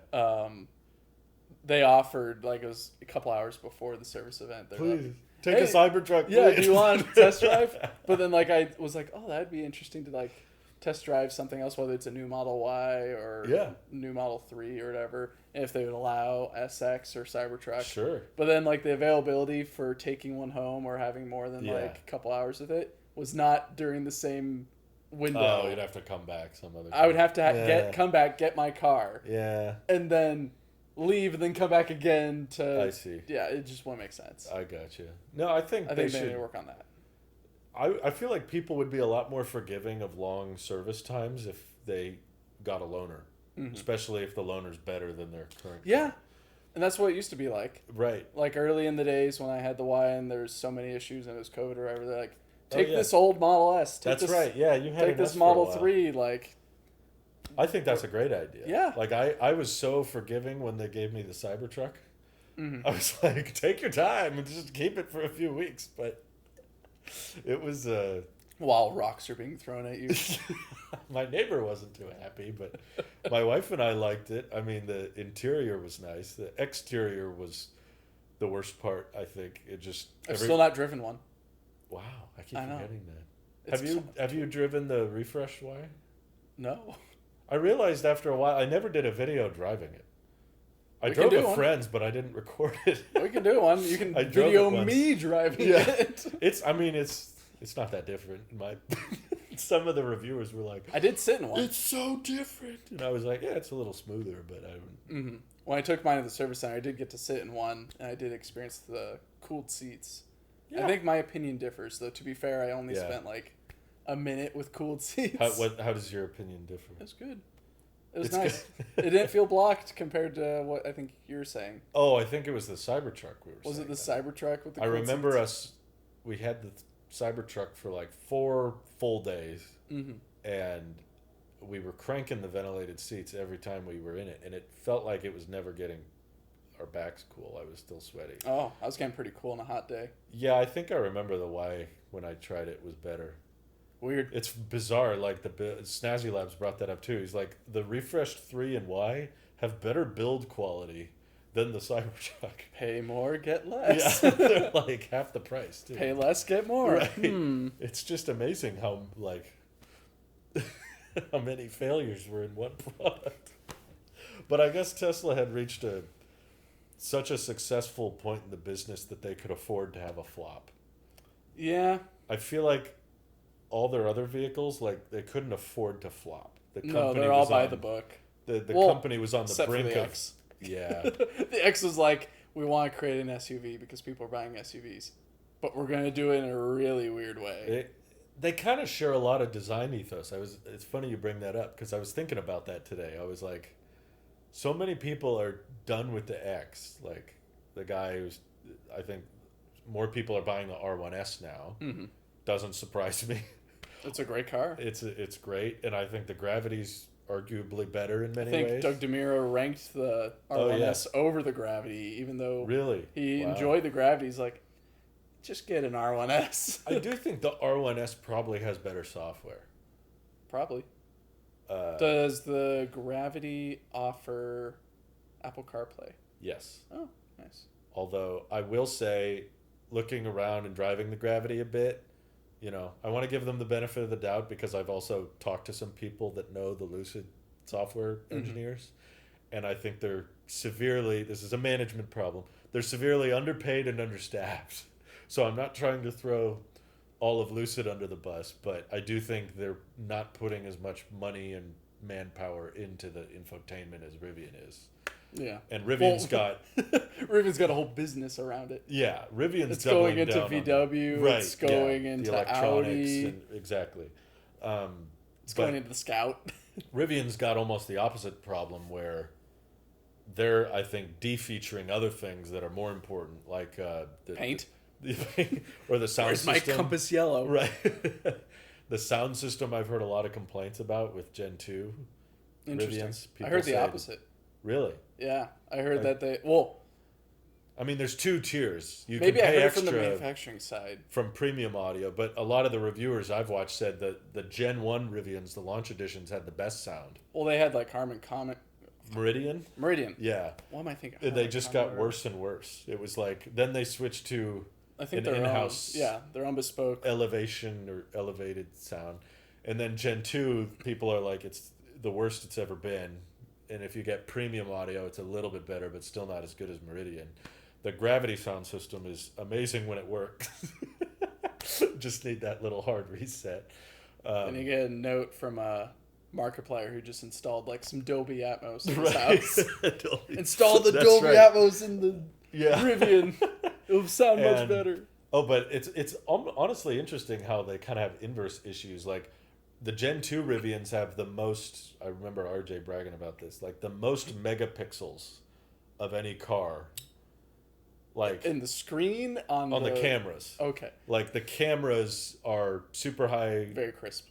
Speaker 2: they offered, like, it was a couple hours before the service event. They're
Speaker 1: Please
Speaker 2: like,
Speaker 1: take
Speaker 2: "Hey,
Speaker 1: a Cybertruck.
Speaker 2: yeah,
Speaker 1: Please.
Speaker 2: do you want to test drive?" But then, like, I was like, oh, that'd be interesting to, like, test drive something else, whether it's a new Model Y or new Model 3 or whatever, and if they would allow SX or Cybertruck.
Speaker 1: Sure.
Speaker 2: But then, like, the availability for taking one home or having more than, like, a couple hours with it was not during the same window.
Speaker 1: Oh, you'd have to come back some other time.
Speaker 2: I would have to come back, get my car.
Speaker 1: Yeah.
Speaker 2: And then leave and then come back again to...
Speaker 1: I see.
Speaker 2: Yeah, it just won't make sense.
Speaker 1: I got you. No, I think
Speaker 2: they
Speaker 1: they
Speaker 2: need
Speaker 1: should
Speaker 2: to work on that.
Speaker 1: I feel like people would be a lot more forgiving of long service times if they got a loaner, especially if the loaner's better than their current.
Speaker 2: Yeah, and that's what it used to be like.
Speaker 1: Right.
Speaker 2: Like early in the days when I had the Y and there's so many issues and it was COVID or whatever, they're like, take this old Model S.
Speaker 1: That's right. Yeah, you had
Speaker 2: take this Model 3. Like,
Speaker 1: I think that's a great idea.
Speaker 2: Yeah.
Speaker 1: Like I was so forgiving when they gave me the Cybertruck. I was like, take your time and just keep it for a few weeks, but. It was
Speaker 2: while rocks are being thrown at you.
Speaker 1: My neighbor wasn't too happy, but my wife and I liked it. I mean, the interior was nice. The exterior was the worst part, I think. It just
Speaker 2: I've still not driven one.
Speaker 1: Wow, I keep forgetting that.
Speaker 2: It's
Speaker 1: Have you driven the Refresh Y?
Speaker 2: No.
Speaker 1: I realized after a while I never did a video driving it. I
Speaker 2: We
Speaker 1: drove
Speaker 2: can do
Speaker 1: with
Speaker 2: one.
Speaker 1: friends, but I didn't record it.
Speaker 2: We can do one. You can
Speaker 1: I drove
Speaker 2: video
Speaker 1: it once.
Speaker 2: me driving
Speaker 1: Yeah.
Speaker 2: it.
Speaker 1: It's not that different. Some of the reviewers were like,
Speaker 2: I did sit in one.
Speaker 1: it's so different, and I was like, yeah, it's a little smoother, but I.
Speaker 2: When I took mine to the service center, I did get to sit in one, and I did experience the cooled seats.
Speaker 1: Yeah.
Speaker 2: I think my opinion differs, though. To be fair, I only spent like a minute with cooled seats.
Speaker 1: How does your opinion differ?
Speaker 2: It was good. It was
Speaker 1: It's
Speaker 2: nice.
Speaker 1: good.
Speaker 2: It didn't feel blocked compared to what I think you're saying.
Speaker 1: Oh, I think it was the Cybertruck we were
Speaker 2: Was
Speaker 1: saying
Speaker 2: it the
Speaker 1: that.
Speaker 2: Cybertruck with the
Speaker 1: I
Speaker 2: cooled
Speaker 1: remember
Speaker 2: seats?
Speaker 1: we had the Cybertruck for like 4 full days, and we were cranking the ventilated seats every time we were in it, and it felt like it was never getting our backs cool. I was still sweaty.
Speaker 2: Oh, I was getting pretty cool on a hot day.
Speaker 1: Yeah, I think I remember the Y when I tried it was better.
Speaker 2: Weird.
Speaker 1: It's bizarre. Like Snazzy Labs brought that up too. He's like, the refreshed 3 and Y have better build quality than the Cybertruck.
Speaker 2: Pay more, get less.
Speaker 1: Yeah, they're like half the price too.
Speaker 2: Pay less, get more.
Speaker 1: Right. It's just amazing how how many failures were in one product. But I guess Tesla had reached such a successful point in the business that they could afford to have a flop.
Speaker 2: Yeah.
Speaker 1: I feel like all their other vehicles, like, they couldn't afford to flop. The
Speaker 2: No, they're all by the book.
Speaker 1: The company was on the
Speaker 2: except
Speaker 1: brink
Speaker 2: for the
Speaker 1: of
Speaker 2: X.
Speaker 1: Yeah.
Speaker 2: The X was like, we want to create an SUV because people are buying SUVs, but we're going to do it in a really weird way.
Speaker 1: They kind of share a lot of design ethos. It's funny you bring that up because I was thinking about that today. I was like, so many people are done with the X. Like the guy I think more people are buying the R1S now. Doesn't surprise me.
Speaker 2: It's a great car.
Speaker 1: It's great, and I think the Gravity's arguably better in many
Speaker 2: I think
Speaker 1: ways.
Speaker 2: Doug DeMuro ranked the R1S over the Gravity, even though
Speaker 1: really
Speaker 2: he enjoyed the Gravity. He's like, just get an R1S.
Speaker 1: I do think the R1S probably has better software.
Speaker 2: Probably. Does the Gravity offer Apple CarPlay?
Speaker 1: Yes.
Speaker 2: Oh, nice.
Speaker 1: Although I will say, looking around and driving the Gravity a bit, I want to give them the benefit of the doubt because I've also talked to some people that know the Lucid software engineers, and I think they're this is a management problem, they're severely underpaid and understaffed. So I'm not trying to throw all of Lucid under the bus, but I do think they're not putting as much money and manpower into the infotainment as Rivian is.
Speaker 2: Yeah.
Speaker 1: And Rivian's got
Speaker 2: Rivian's got a whole business around it.
Speaker 1: Yeah, Rivian's
Speaker 2: it's going into
Speaker 1: down
Speaker 2: VW.
Speaker 1: Right,
Speaker 2: it's going into Audi.
Speaker 1: And, exactly.
Speaker 2: It's going into the Scout.
Speaker 1: Rivian's got almost the opposite problem where they're, I think, defeaturing other things that are more important, like the
Speaker 2: paint,
Speaker 1: or the sound
Speaker 2: Where's
Speaker 1: system.
Speaker 2: my compass yellow?
Speaker 1: Right. The sound system I've heard a lot of complaints about with Gen 2.
Speaker 2: Interesting.
Speaker 1: Rivians.
Speaker 2: I heard the opposite.
Speaker 1: Really?
Speaker 2: Yeah, I heard that they
Speaker 1: I mean, there's two tiers. You
Speaker 2: maybe
Speaker 1: can
Speaker 2: I
Speaker 1: pay
Speaker 2: heard it
Speaker 1: extra
Speaker 2: from the manufacturing side.
Speaker 1: From premium audio, but a lot of the reviewers I've watched said that the Gen 1 Rivians, the launch editions, had the best sound.
Speaker 2: Well, they had like Harman Comet.
Speaker 1: Meridian?
Speaker 2: Yeah. What am I thinking?
Speaker 1: And they just got worse and worse. It was like, then they switched to
Speaker 2: I think
Speaker 1: an in-house
Speaker 2: their own bespoke
Speaker 1: elevation or elevated sound. And then Gen 2, people are like, it's the worst it's ever been. And if you get premium audio, it's a little bit better, but still not as good as Meridian. The Gravity sound system is amazing when it works. Just need that little hard reset.
Speaker 2: And you get a note from a Markiplier who just installed like some Dolby Atmos in his house. Install the Dolby Atmos in the Rivian. It'll sound much better.
Speaker 1: Oh, but it's honestly interesting how they kind of have inverse issues. Like the Gen 2 Rivians have the most, I remember RJ bragging about this, like the most megapixels of any car. Like
Speaker 2: in the screen on
Speaker 1: the cameras.
Speaker 2: Okay.
Speaker 1: Like the cameras are super high,
Speaker 2: very crisp.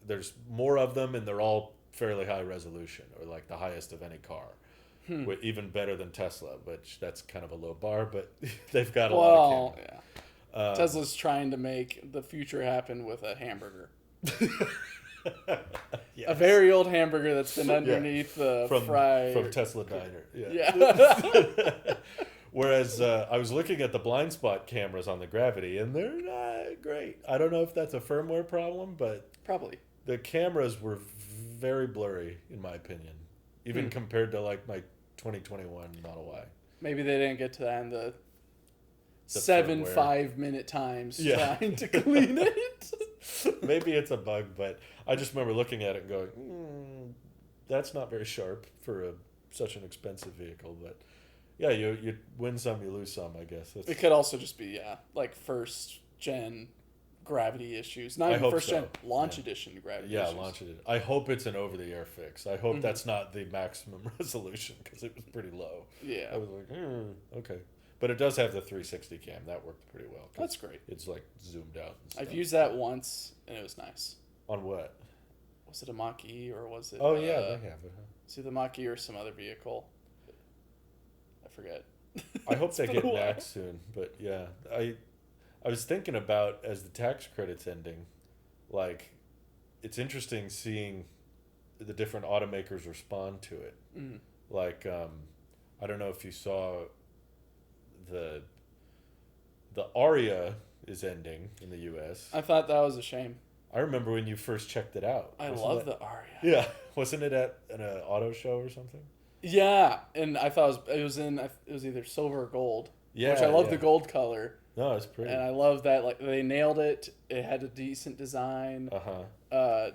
Speaker 1: There's more of them, and they're all fairly high resolution, or like the highest of any car. Even better than Tesla, which that's kind of a low bar, but they've got a lot of cameras.
Speaker 2: Yeah. Tesla's trying to make the future happen with a hamburger. Yes. A very old hamburger that's been underneath the fry.
Speaker 1: From Tesla Diner.
Speaker 2: Yeah.
Speaker 1: Whereas I was looking at the blind spot cameras on the Gravity, and they're not great. I don't know if that's a firmware problem, but
Speaker 2: probably
Speaker 1: the cameras were very blurry, in my opinion, even compared to like my 2021 Model Y.
Speaker 2: Maybe they didn't get to that in the 7 5-minute times trying to clean it.
Speaker 1: Maybe it's a bug, but I just remember looking at it and going, that's not very sharp for such an expensive vehicle. But yeah, you win some, you lose some, I guess.
Speaker 2: It could also just be, yeah, first gen Gravity issues. Not even first gen, launch edition Gravity issues.
Speaker 1: Yeah, launch edition. I hope it's an over-the-air fix. I hope that's not the maximum resolution, because it was pretty low.
Speaker 2: Yeah.
Speaker 1: I was like, okay. But it does have the 360 cam. That worked pretty well.
Speaker 2: That's great.
Speaker 1: It's like zoomed out and stuff.
Speaker 2: I've used that once, and it was nice.
Speaker 1: On what?
Speaker 2: Was it a Mach-E, or was it...
Speaker 1: Oh, yeah, they have it, huh?
Speaker 2: See, the Mach-E or some other vehicle. I forget.
Speaker 1: I hope they get Max soon. But, yeah. I was thinking about, as the tax credit's ending, like, it's interesting seeing the different automakers respond to it.
Speaker 2: Mm-hmm.
Speaker 1: Like, I don't know if you saw... The Aria is ending in the U.S.
Speaker 2: I thought that was a shame.
Speaker 1: I remember when you first checked it out.
Speaker 2: I love the Aria.
Speaker 1: Yeah, wasn't it at an auto show or something?
Speaker 2: Yeah, and I thought it was either silver or gold. Yeah, which I love the gold color.
Speaker 1: No, it's pretty.
Speaker 2: And I love that, like, they nailed it. It had a decent design. I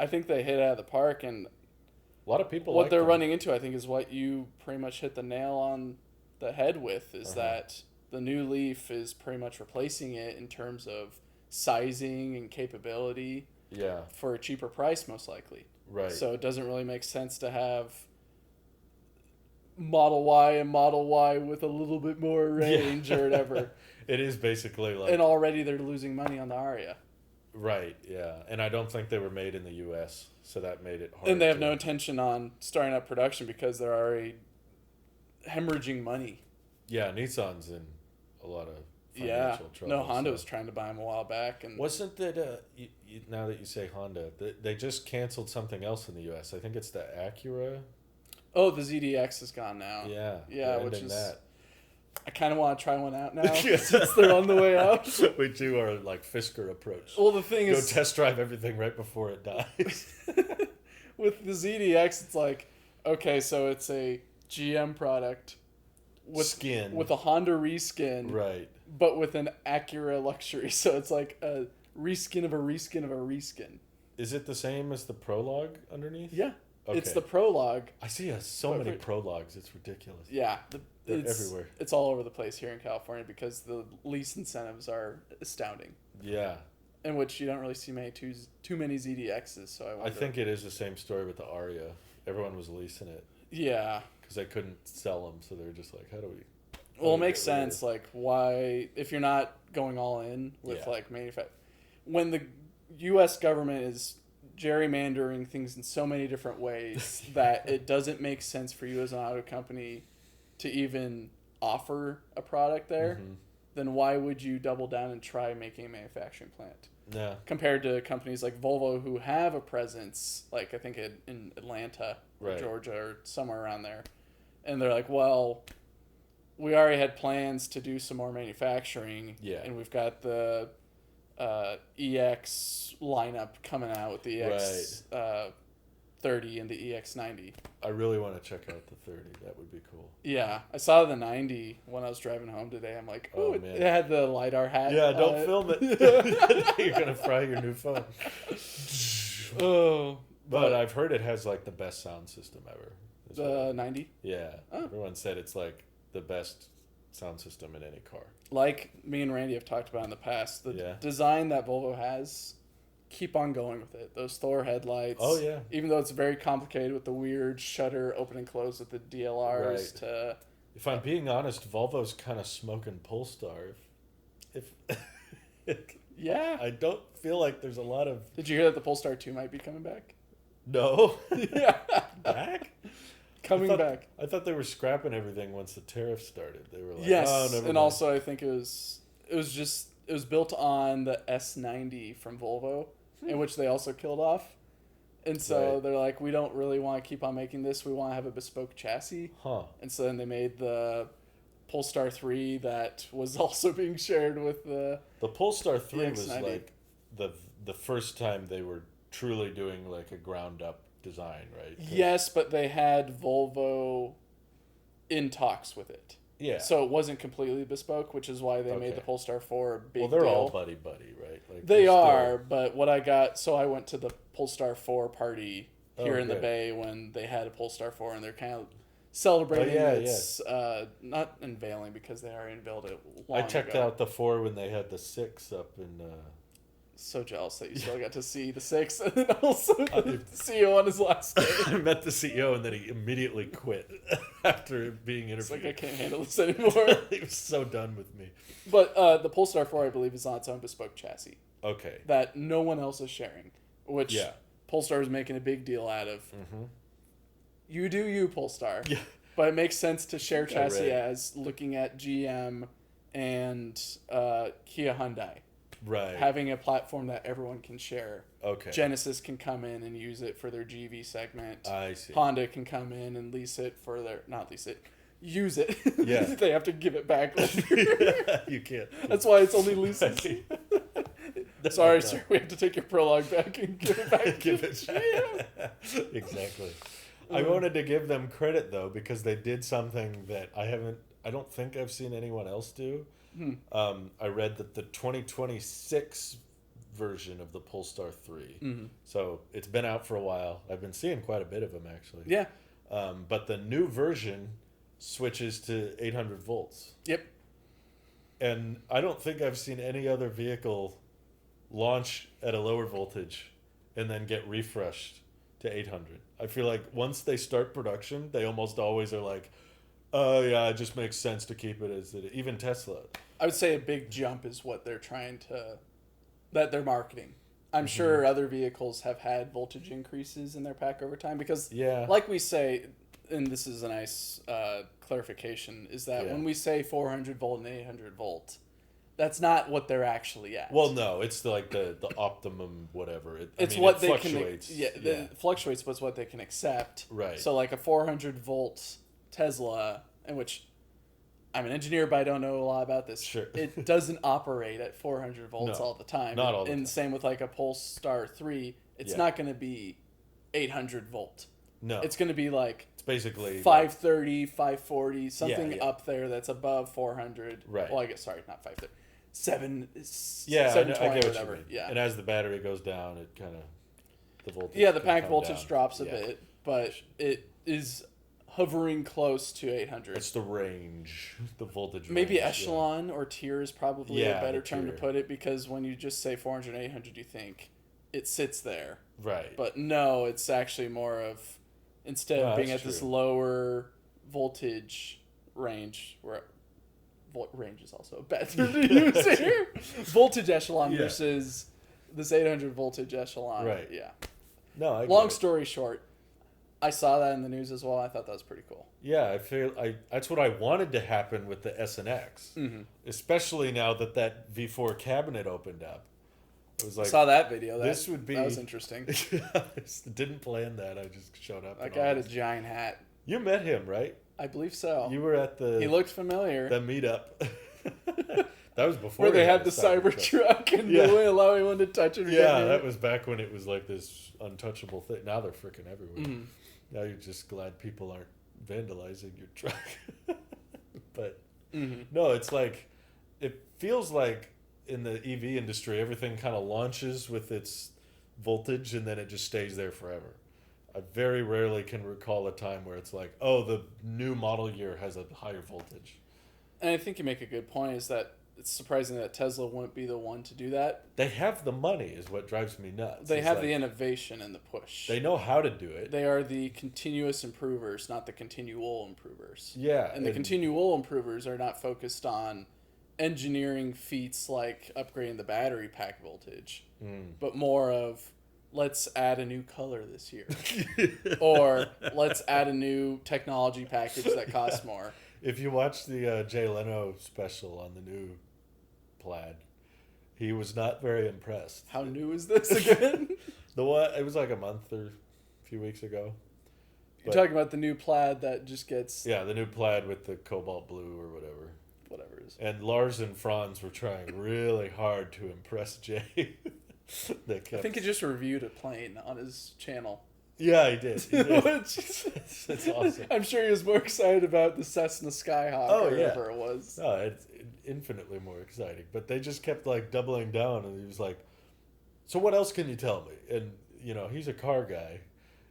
Speaker 2: think they hit it out of the park, and
Speaker 1: a lot of people.
Speaker 2: What they're running into, I think, is what you pretty much hit the nail on the head with, is that the new Leaf is pretty much replacing it in terms of sizing and capability.
Speaker 1: Yeah.
Speaker 2: For a cheaper price, most likely.
Speaker 1: Right.
Speaker 2: So it doesn't really make sense to have Model Y and Model Y with a little bit more range or whatever.
Speaker 1: It is basically like...
Speaker 2: And already they're losing money on the Aria.
Speaker 1: Right, yeah. And I don't think they were made in the U.S., so that made it hard.
Speaker 2: And they have no intention on starting up production because they're already hemorrhaging money.
Speaker 1: Yeah, Nissan's in a lot of financial trouble.
Speaker 2: No, Honda was trying to buy them a while back. And
Speaker 1: wasn't that, now that you say Honda, they just canceled something else in the U.S. I think it's the Acura.
Speaker 2: Oh, the ZDX is gone now.
Speaker 1: Yeah.
Speaker 2: Yeah, which is... That. I kind of want to try one out now since they're on the way out.
Speaker 1: We do our, like, Fisker approach.
Speaker 2: Well, the thing is...
Speaker 1: Go test drive everything right before it dies.
Speaker 2: With the ZDX, it's like, okay, so it's a GM product with
Speaker 1: skin,
Speaker 2: with a Honda reskin,
Speaker 1: right?
Speaker 2: but with an Acura luxury. So it's like a reskin of a reskin of a reskin.
Speaker 1: Is it the same as the Prologue underneath?
Speaker 2: Yeah.
Speaker 1: Okay.
Speaker 2: It's the Prologue.
Speaker 1: I see so many Prologues. It's ridiculous.
Speaker 2: Yeah.
Speaker 1: They're everywhere.
Speaker 2: It's all over the place here in California because the lease incentives are astounding.
Speaker 1: Yeah.
Speaker 2: In which you don't really see too many ZDXs. So I wonder.
Speaker 1: I think it is the same story with the Aria. Everyone was leasing it.
Speaker 2: Yeah.
Speaker 1: Because they couldn't sell them, so they were just like, how do we...
Speaker 2: Well, it makes sense. Like, why... If you're not going all in with, when the U.S. government is gerrymandering things in so many different ways that it doesn't make sense for you as an auto company to even offer a product there, then why would you double down and try making a manufacturing plant?
Speaker 1: Yeah.
Speaker 2: Compared to companies like Volvo who have a presence, like I think in Atlanta or Georgia or somewhere around there. And they're like, well, we already had plans to do some more manufacturing. Yeah. And we've got the EX lineup coming out with the EX 30 and the EX90.
Speaker 1: I really want to check out the 30. That would be cool.
Speaker 2: Yeah. I saw the 90 when I was driving home today. I'm like, oh, it had the LiDAR hat.
Speaker 1: Yeah, don't film it. You're going to fry your new phone.
Speaker 2: Oh.
Speaker 1: But I've heard it has like the best sound system ever.
Speaker 2: The 90?
Speaker 1: Yeah. Oh. Everyone said it's like the best sound system in any car.
Speaker 2: Like me and Randy have talked about in the past, the design that Volvo has, keep on going with it. Those Thor headlights.
Speaker 1: Oh, yeah.
Speaker 2: Even though it's very complicated with the weird shutter open and close with the DLRs to...
Speaker 1: If I'm being honest, Volvo's kind of smoking Polestar. If
Speaker 2: yeah.
Speaker 1: I don't feel like there's a lot of...
Speaker 2: Did you hear that the Polestar 2 might be coming back?
Speaker 1: No.
Speaker 2: Yeah.
Speaker 1: Back?
Speaker 2: Coming back.
Speaker 1: I thought they were scrapping everything once the tariffs started. They were like,
Speaker 2: yes,
Speaker 1: oh, never mind.
Speaker 2: Also I think it was built on the S90 from Volvo, in which they also killed off. And so they're like, we don't really want to keep on making this. We want to have a bespoke chassis.
Speaker 1: Huh.
Speaker 2: And so then they made the Polestar 3 that was also being shared with the...
Speaker 1: The Polestar 3
Speaker 2: EX90.
Speaker 1: was like the first time they were truly doing like a ground up design, right?
Speaker 2: Yes, but they had Volvo in talks with it.
Speaker 1: Yeah.
Speaker 2: So it wasn't completely bespoke, which is why they made the Polestar 4 a big deal.
Speaker 1: Well, they're all buddy-buddy, right? Like,
Speaker 2: they are, but what I got... So I went to the Polestar 4 party here in the Bay when they had a Polestar 4, and they're kind of celebrating its... not unveiling, because they already unveiled it long ago.
Speaker 1: I checked out the 4 when they had the 6 up in...
Speaker 2: So jealous that you still got to see the 6 and then also the CEO on his last day.
Speaker 1: I met the CEO and then he immediately quit after being interviewed.
Speaker 2: It's like, I can't handle this anymore.
Speaker 1: He was so done with me.
Speaker 2: But the Polestar 4, I believe, is on its own bespoke chassis.
Speaker 1: Okay.
Speaker 2: That no one else is sharing, which Polestar is making a big deal out of. Mm-hmm. You do you, Polestar. Yeah. But it makes sense to share chassis as looking at GM and Kia Hyundai.
Speaker 1: Right.
Speaker 2: Having a platform that everyone can share.
Speaker 1: Okay.
Speaker 2: Genesis can come in and use it for their GV segment.
Speaker 1: I see.
Speaker 2: Honda can come in and lease it for their... Not lease it. Use it.
Speaker 1: Yeah.
Speaker 2: They have to give it back later.
Speaker 1: You can't.
Speaker 2: That's why it's only leases. Sorry, sir. We have to take your Prologue back and give it back.
Speaker 1: Give it back. Exactly. I wanted to give them credit, though, because they did something that I don't think I've seen anyone else do. I read that the 2026 version of the Polestar 3, so it's been out for a while. I've been seeing quite a bit of them, actually.
Speaker 2: Yeah.
Speaker 1: But the new version switches to 800 volts.
Speaker 2: Yep.
Speaker 1: And I don't think I've seen any other vehicle launch at a lower voltage and then get refreshed to 800. I feel like once they start production, they almost always are like, oh, yeah, it just makes sense to keep it as it is. Even Tesla.
Speaker 2: I would say a big jump is what they're that they're marketing. I'm sure other vehicles have had voltage increases in their pack over time because, like we say, and this is a nice clarification, is that when we say 400 volt and 800 volt, that's not what they're actually at.
Speaker 1: Well, no, it's like the optimum whatever.
Speaker 2: It fluctuates. It fluctuates, but it's what they can accept.
Speaker 1: Right.
Speaker 2: So like a 400 volt Tesla, in which I'm an engineer, but I don't know a lot about this.
Speaker 1: Sure.
Speaker 2: It doesn't operate at 400 volts all the time.
Speaker 1: Not all the time.
Speaker 2: And same with like a Polestar 3, it's not going to be 800 volt.
Speaker 1: No.
Speaker 2: It's going to be like
Speaker 1: It's basically
Speaker 2: 530, 540, something
Speaker 1: Yeah, yeah.
Speaker 2: up there that's above 400.
Speaker 1: Right.
Speaker 2: Well, I guess, sorry, not 530. 7,
Speaker 1: Yeah, I
Speaker 2: 720
Speaker 1: get
Speaker 2: or
Speaker 1: what
Speaker 2: whatever.
Speaker 1: you mean.
Speaker 2: Yeah.
Speaker 1: And as the battery goes down, it kind of the voltage.
Speaker 2: Yeah, the
Speaker 1: can
Speaker 2: pack
Speaker 1: come
Speaker 2: voltage
Speaker 1: down.
Speaker 2: drops a
Speaker 1: Yeah.
Speaker 2: bit, but it is hovering close to 800.
Speaker 1: It's the range, the voltage.
Speaker 2: Maybe
Speaker 1: range,
Speaker 2: echelon or tier is probably
Speaker 1: Yeah,
Speaker 2: a better
Speaker 1: the
Speaker 2: term to
Speaker 1: tier.
Speaker 2: put it, because when you just say 400 and 800, you think it sits there.
Speaker 1: Yeah. Right.
Speaker 2: But no, it's actually more of, instead of
Speaker 1: No,
Speaker 2: being
Speaker 1: that's
Speaker 2: at this
Speaker 1: true.
Speaker 2: lower voltage range, where range is also a bad term to use here, voltage echelon
Speaker 1: Yeah.
Speaker 2: versus this 800 voltage echelon.
Speaker 1: Right.
Speaker 2: Yeah.
Speaker 1: No, I
Speaker 2: Long
Speaker 1: get it.
Speaker 2: story short, I saw that in the news as well. I thought that was pretty cool.
Speaker 1: Yeah, that's what I wanted to happen with the S and X, especially now that V4 cabinet opened up. It was
Speaker 2: I
Speaker 1: like
Speaker 2: saw that video.
Speaker 1: this would be
Speaker 2: that was interesting.
Speaker 1: I didn't plan that. I just showed up.
Speaker 2: That
Speaker 1: and
Speaker 2: guy
Speaker 1: all
Speaker 2: had a
Speaker 1: this.
Speaker 2: giant hat.
Speaker 1: You met him, right?
Speaker 2: I believe so.
Speaker 1: You were at
Speaker 2: He looked familiar.
Speaker 1: the meetup. That was before
Speaker 2: Where they
Speaker 1: we
Speaker 2: had the Cybertruck and
Speaker 1: Yeah.
Speaker 2: they wouldn't allow anyone to touch it. Or
Speaker 1: Yeah,
Speaker 2: get near
Speaker 1: that
Speaker 2: it.
Speaker 1: was back when it was like this untouchable thing. Now they're freaking everywhere.
Speaker 2: Mhm.
Speaker 1: Now you're just glad people aren't vandalizing your truck. But
Speaker 2: Mhm.
Speaker 1: no, it's like it feels like in the EV industry, everything kind of launches with its voltage and then it just stays there forever. I very rarely can recall a time where it's like, oh, the new model year has a higher voltage.
Speaker 2: And I think you make a good point, is that it's surprising that Tesla wouldn't be the one to do that.
Speaker 1: They have the money, is what drives me nuts.
Speaker 2: They
Speaker 1: It's
Speaker 2: have
Speaker 1: like,
Speaker 2: the innovation and the push.
Speaker 1: they know how to do it.
Speaker 2: They are the continuous improvers, not the continual improvers.
Speaker 1: Yeah,
Speaker 2: And the continual improvers are not focused on engineering feats like upgrading the battery pack voltage, but more of, let's add a new color this year. Or let's add a new technology package that costs more.
Speaker 1: If you watch the Jay Leno special on the new Plaid, he was not very impressed.
Speaker 2: How new is this again?
Speaker 1: The one, it was like a month or a few weeks ago.
Speaker 2: You're talking about the new Plaid that just gets
Speaker 1: Yeah, the new Plaid with the cobalt blue or whatever.
Speaker 2: whatever it is.
Speaker 1: And Lars and Franz were trying really hard to impress Jay. They kept...
Speaker 2: I think he just reviewed a plane on his channel.
Speaker 1: Yeah, he did. He did.
Speaker 2: It's
Speaker 1: awesome.
Speaker 2: I'm sure he was more excited about the Cessna Skyhawk or whatever it was.
Speaker 1: No, it's infinitely more exciting. But they just kept like doubling down, and he was like, "So what else can you tell me?" And you know, he's a car guy,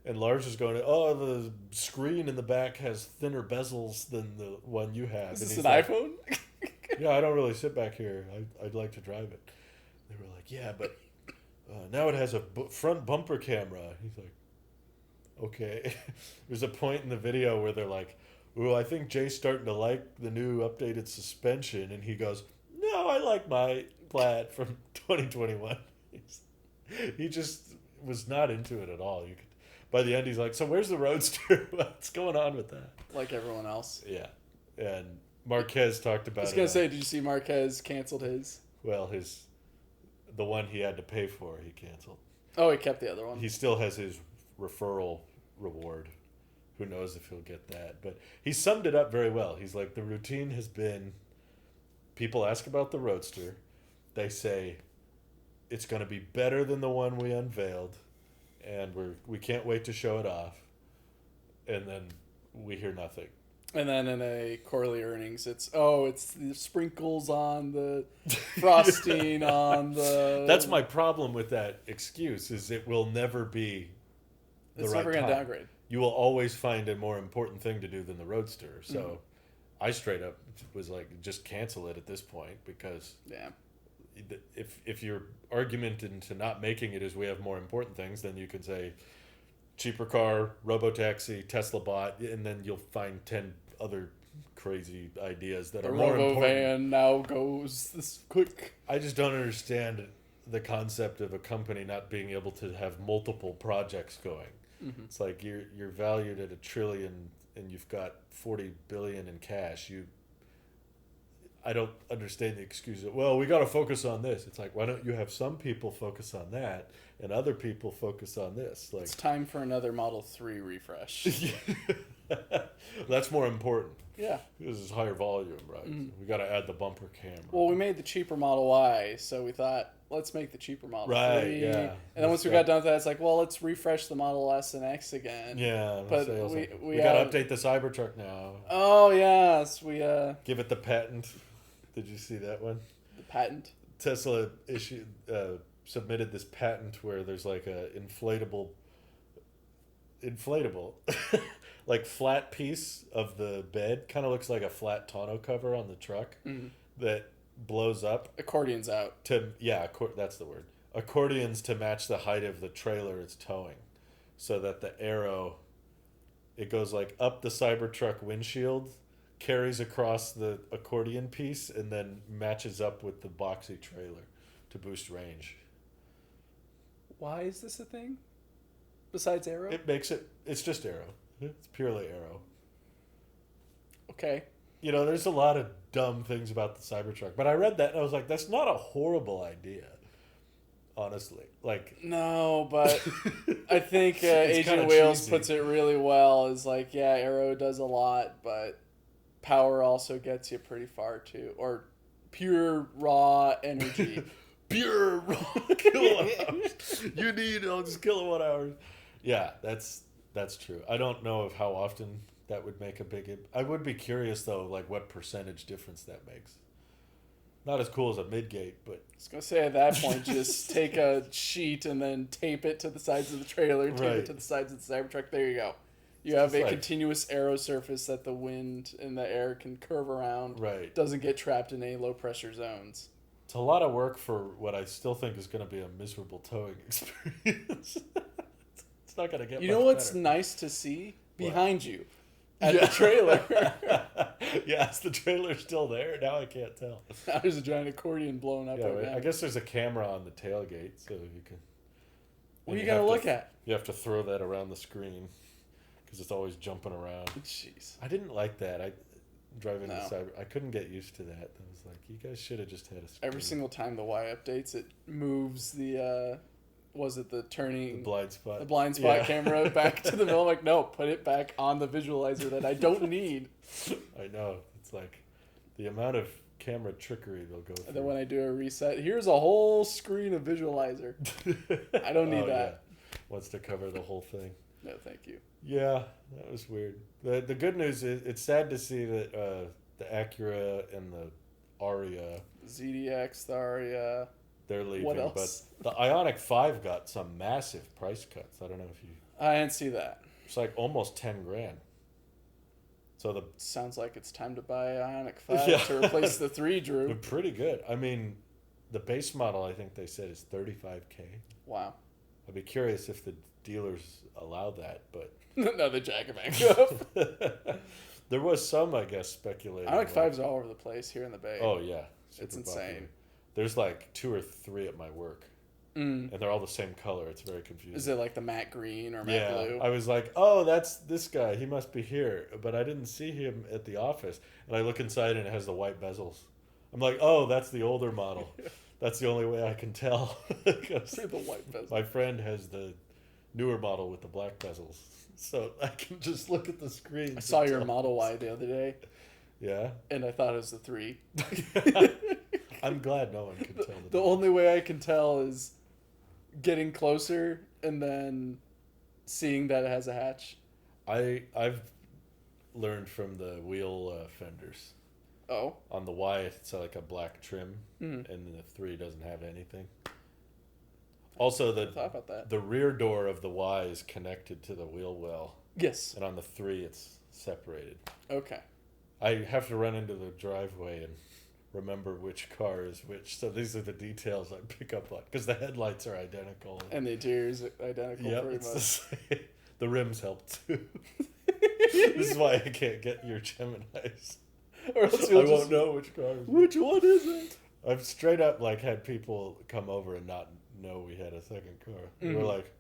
Speaker 1: and Lars is going, "Oh, the screen in the back has thinner bezels than the one you have."
Speaker 2: Is
Speaker 1: And
Speaker 2: this
Speaker 1: he's
Speaker 2: an
Speaker 1: like,
Speaker 2: iPhone?
Speaker 1: Yeah, I don't really sit back here. I'd like to drive it. They were like, "Yeah, but now it has a front bumper camera." He's like, "Okay." There's a point in the video where they're like, "Ooh, I think Jay's starting to like the new updated suspension," and he goes, "No, I like my Plaid from 2021." He just was not into it at all. You could, by the end, he's like, "So where's the Roadster? What's going on with that?"
Speaker 2: Like everyone else.
Speaker 1: Yeah, and Marquez talked about
Speaker 2: I was
Speaker 1: it.
Speaker 2: gonna say, did you see Marquez canceled his?
Speaker 1: Well, the one he had to pay for, he canceled.
Speaker 2: Oh, he kept the other one.
Speaker 1: He still has his referral reward. Who knows if he'll get that? But he summed it up very well. He's like, the routine has been, people ask about the Roadster. They say, it's going to be better than the one we unveiled, and we can't wait to show it off. And then we hear nothing.
Speaker 2: And then in a quarterly earnings, it's the sprinkles on the frosting on the.
Speaker 1: That's my problem with that excuse, is it will never be the
Speaker 2: It's
Speaker 1: right
Speaker 2: never gonna
Speaker 1: time.
Speaker 2: downgrade.
Speaker 1: You will always find a more important thing to do than the Roadster. So I straight up was like, just cancel it at this point, because
Speaker 2: Yeah.
Speaker 1: if your argument into not making it is we have more important things, then you can say cheaper car, robotaxi, Tesla bot, and then you'll find 10 other crazy ideas that
Speaker 2: The
Speaker 1: are more
Speaker 2: Robo
Speaker 1: important.
Speaker 2: van now goes this quick.
Speaker 1: I just don't understand the concept of a company not being able to have multiple projects going. It's like you're valued at $1 trillion and you've got 40 billion in cash. I don't understand the excuse of, well, we got to focus on this. It's like, why don't you have some people focus on that and other people focus on this? Like,
Speaker 2: It's time for another Model 3 refresh.
Speaker 1: That's more important.
Speaker 2: Yeah.
Speaker 1: This is higher volume, right?
Speaker 2: Mm-hmm.
Speaker 1: We got to add the bumper camera.
Speaker 2: Well, we made the cheaper Model Y, so we thought, let's make the cheaper Model 3.
Speaker 1: Yeah.
Speaker 2: And then once we got done with that, it's like, well, let's refresh the Model S and X again.
Speaker 1: Yeah.
Speaker 2: But
Speaker 1: we got to update the Cybertruck now.
Speaker 2: Oh, yes. We
Speaker 1: give it the patent. Did you see that one?
Speaker 2: The patent?
Speaker 1: Tesla submitted this patent where there's like a inflatable like flat piece of the bed, kind of looks like a flat tonneau cover on the truck, that blows up.
Speaker 2: Accordions out.
Speaker 1: That's the word. Accordions to match the height of the trailer it's towing, so that the arrow, it goes like up the Cybertruck windshield, carries across the accordion piece, and then matches up with the boxy trailer to boost range.
Speaker 2: Why is this a thing? Besides aero?
Speaker 1: It's just aero. It's purely aero.
Speaker 2: Okay.
Speaker 1: There's a lot of dumb things about the Cybertruck, but I read that and I was like, that's not a horrible idea, honestly. Like,
Speaker 2: no, but I think Agent Wales puts it really well. Is like, yeah, aero does a lot, but power also gets you pretty far too, or pure raw energy.
Speaker 1: Pure raw kilowatt hours. You need all these kilowatt hours. Yeah, that's true. I don't know of how often that would make a big. I would be curious though, like what percentage difference that makes. Not as cool as a midgate, but
Speaker 2: I was gonna say at that point, just take a sheet and then tape it to the sides of the trailer, tape it to the sides of the Cybertruck. There you go. You have a continuous aero surface that the wind and the air can curve around.
Speaker 1: Right.
Speaker 2: Doesn't get trapped in any low pressure zones.
Speaker 1: It's a lot of work for what I still think is going to be a miserable towing experience. It's not going to get.
Speaker 2: You know what's
Speaker 1: better.
Speaker 2: Nice to see behind you at the trailer.
Speaker 1: Yes, the trailer's still there. Now I can't tell.
Speaker 2: Now there's a giant accordion blowing up.
Speaker 1: Yeah, I guess there's a camera on the tailgate, so you can.
Speaker 2: What are you gonna look at?
Speaker 1: You have to throw that around the screen because it's always jumping around.
Speaker 2: Jeez.
Speaker 1: I didn't like that. Driving the Cyber, I couldn't get used to that. I was like, you guys should have just had a screen.
Speaker 2: Every single time the Y updates, it moves the. Was it the turning...
Speaker 1: The blind spot.
Speaker 2: The blind spot camera back to the middle. I'm like, no, put it back on the visualizer that I don't need.
Speaker 1: I know. It's like the amount of camera trickery they'll go through.
Speaker 2: And then when I do a reset, here's a whole screen of visualizer. I don't need that.
Speaker 1: Yeah. Wants to cover the whole thing.
Speaker 2: No, thank you.
Speaker 1: Yeah, that was weird. The good news is it's sad to see that the Acura and the Aria...
Speaker 2: ZDX, the Aria...
Speaker 1: They're leaving,
Speaker 2: what else?
Speaker 1: But the Ioniq 5 got some massive price cuts. I don't know if you...
Speaker 2: I didn't see that.
Speaker 1: It's like almost $10,000. So
Speaker 2: sounds like it's time to buy Ioniq 5 to replace the 3, Drew.
Speaker 1: They're pretty good. I mean, the base model, I think they said, is $35,000.
Speaker 2: Wow.
Speaker 1: I'd be curious if the dealers allow that, but...
Speaker 2: No, they jack it back up.
Speaker 1: There was some, I guess, speculating.
Speaker 2: Ioniq 5's all over the place here in the Bay.
Speaker 1: Oh, yeah.
Speaker 2: It's insane.
Speaker 1: There's like 2 or 3 at my work. And they're all the same color. It's very confusing.
Speaker 2: Is it like the matte green or matte blue?
Speaker 1: I was like, oh, that's this guy. He must be here. But I didn't see him at the office. And I look inside and it has the white bezels. I'm like, oh, that's the older model. That's the only way I can tell.
Speaker 2: The white bezels.
Speaker 1: My friend has the newer model with the black bezels. So I can just look at the screen.
Speaker 2: I saw your Model Y the other day.
Speaker 1: Yeah?
Speaker 2: And I thought it was the 3.
Speaker 1: I'm glad no one can tell.
Speaker 2: The only way I can tell is getting closer and then seeing that it has a hatch.
Speaker 1: I've learned from the wheel fenders.
Speaker 2: Oh.
Speaker 1: On the Y, it's like a black trim, and the 3 doesn't have anything. Also,
Speaker 2: I thought about that.
Speaker 1: The rear door of the Y is connected to the wheel well.
Speaker 2: Yes.
Speaker 1: And on the 3, it's separated.
Speaker 2: Okay.
Speaker 1: I have to run into the driveway and remember which car is which. So these are the details I pick up on because the headlights are identical.
Speaker 2: And the interior is identical pretty much.
Speaker 1: The rims help too. This is why I can't get your Geminis.
Speaker 2: Or else
Speaker 1: I won't know which car is
Speaker 2: which one is it?
Speaker 1: I've straight up had people come over and not know we had a second car. We're like,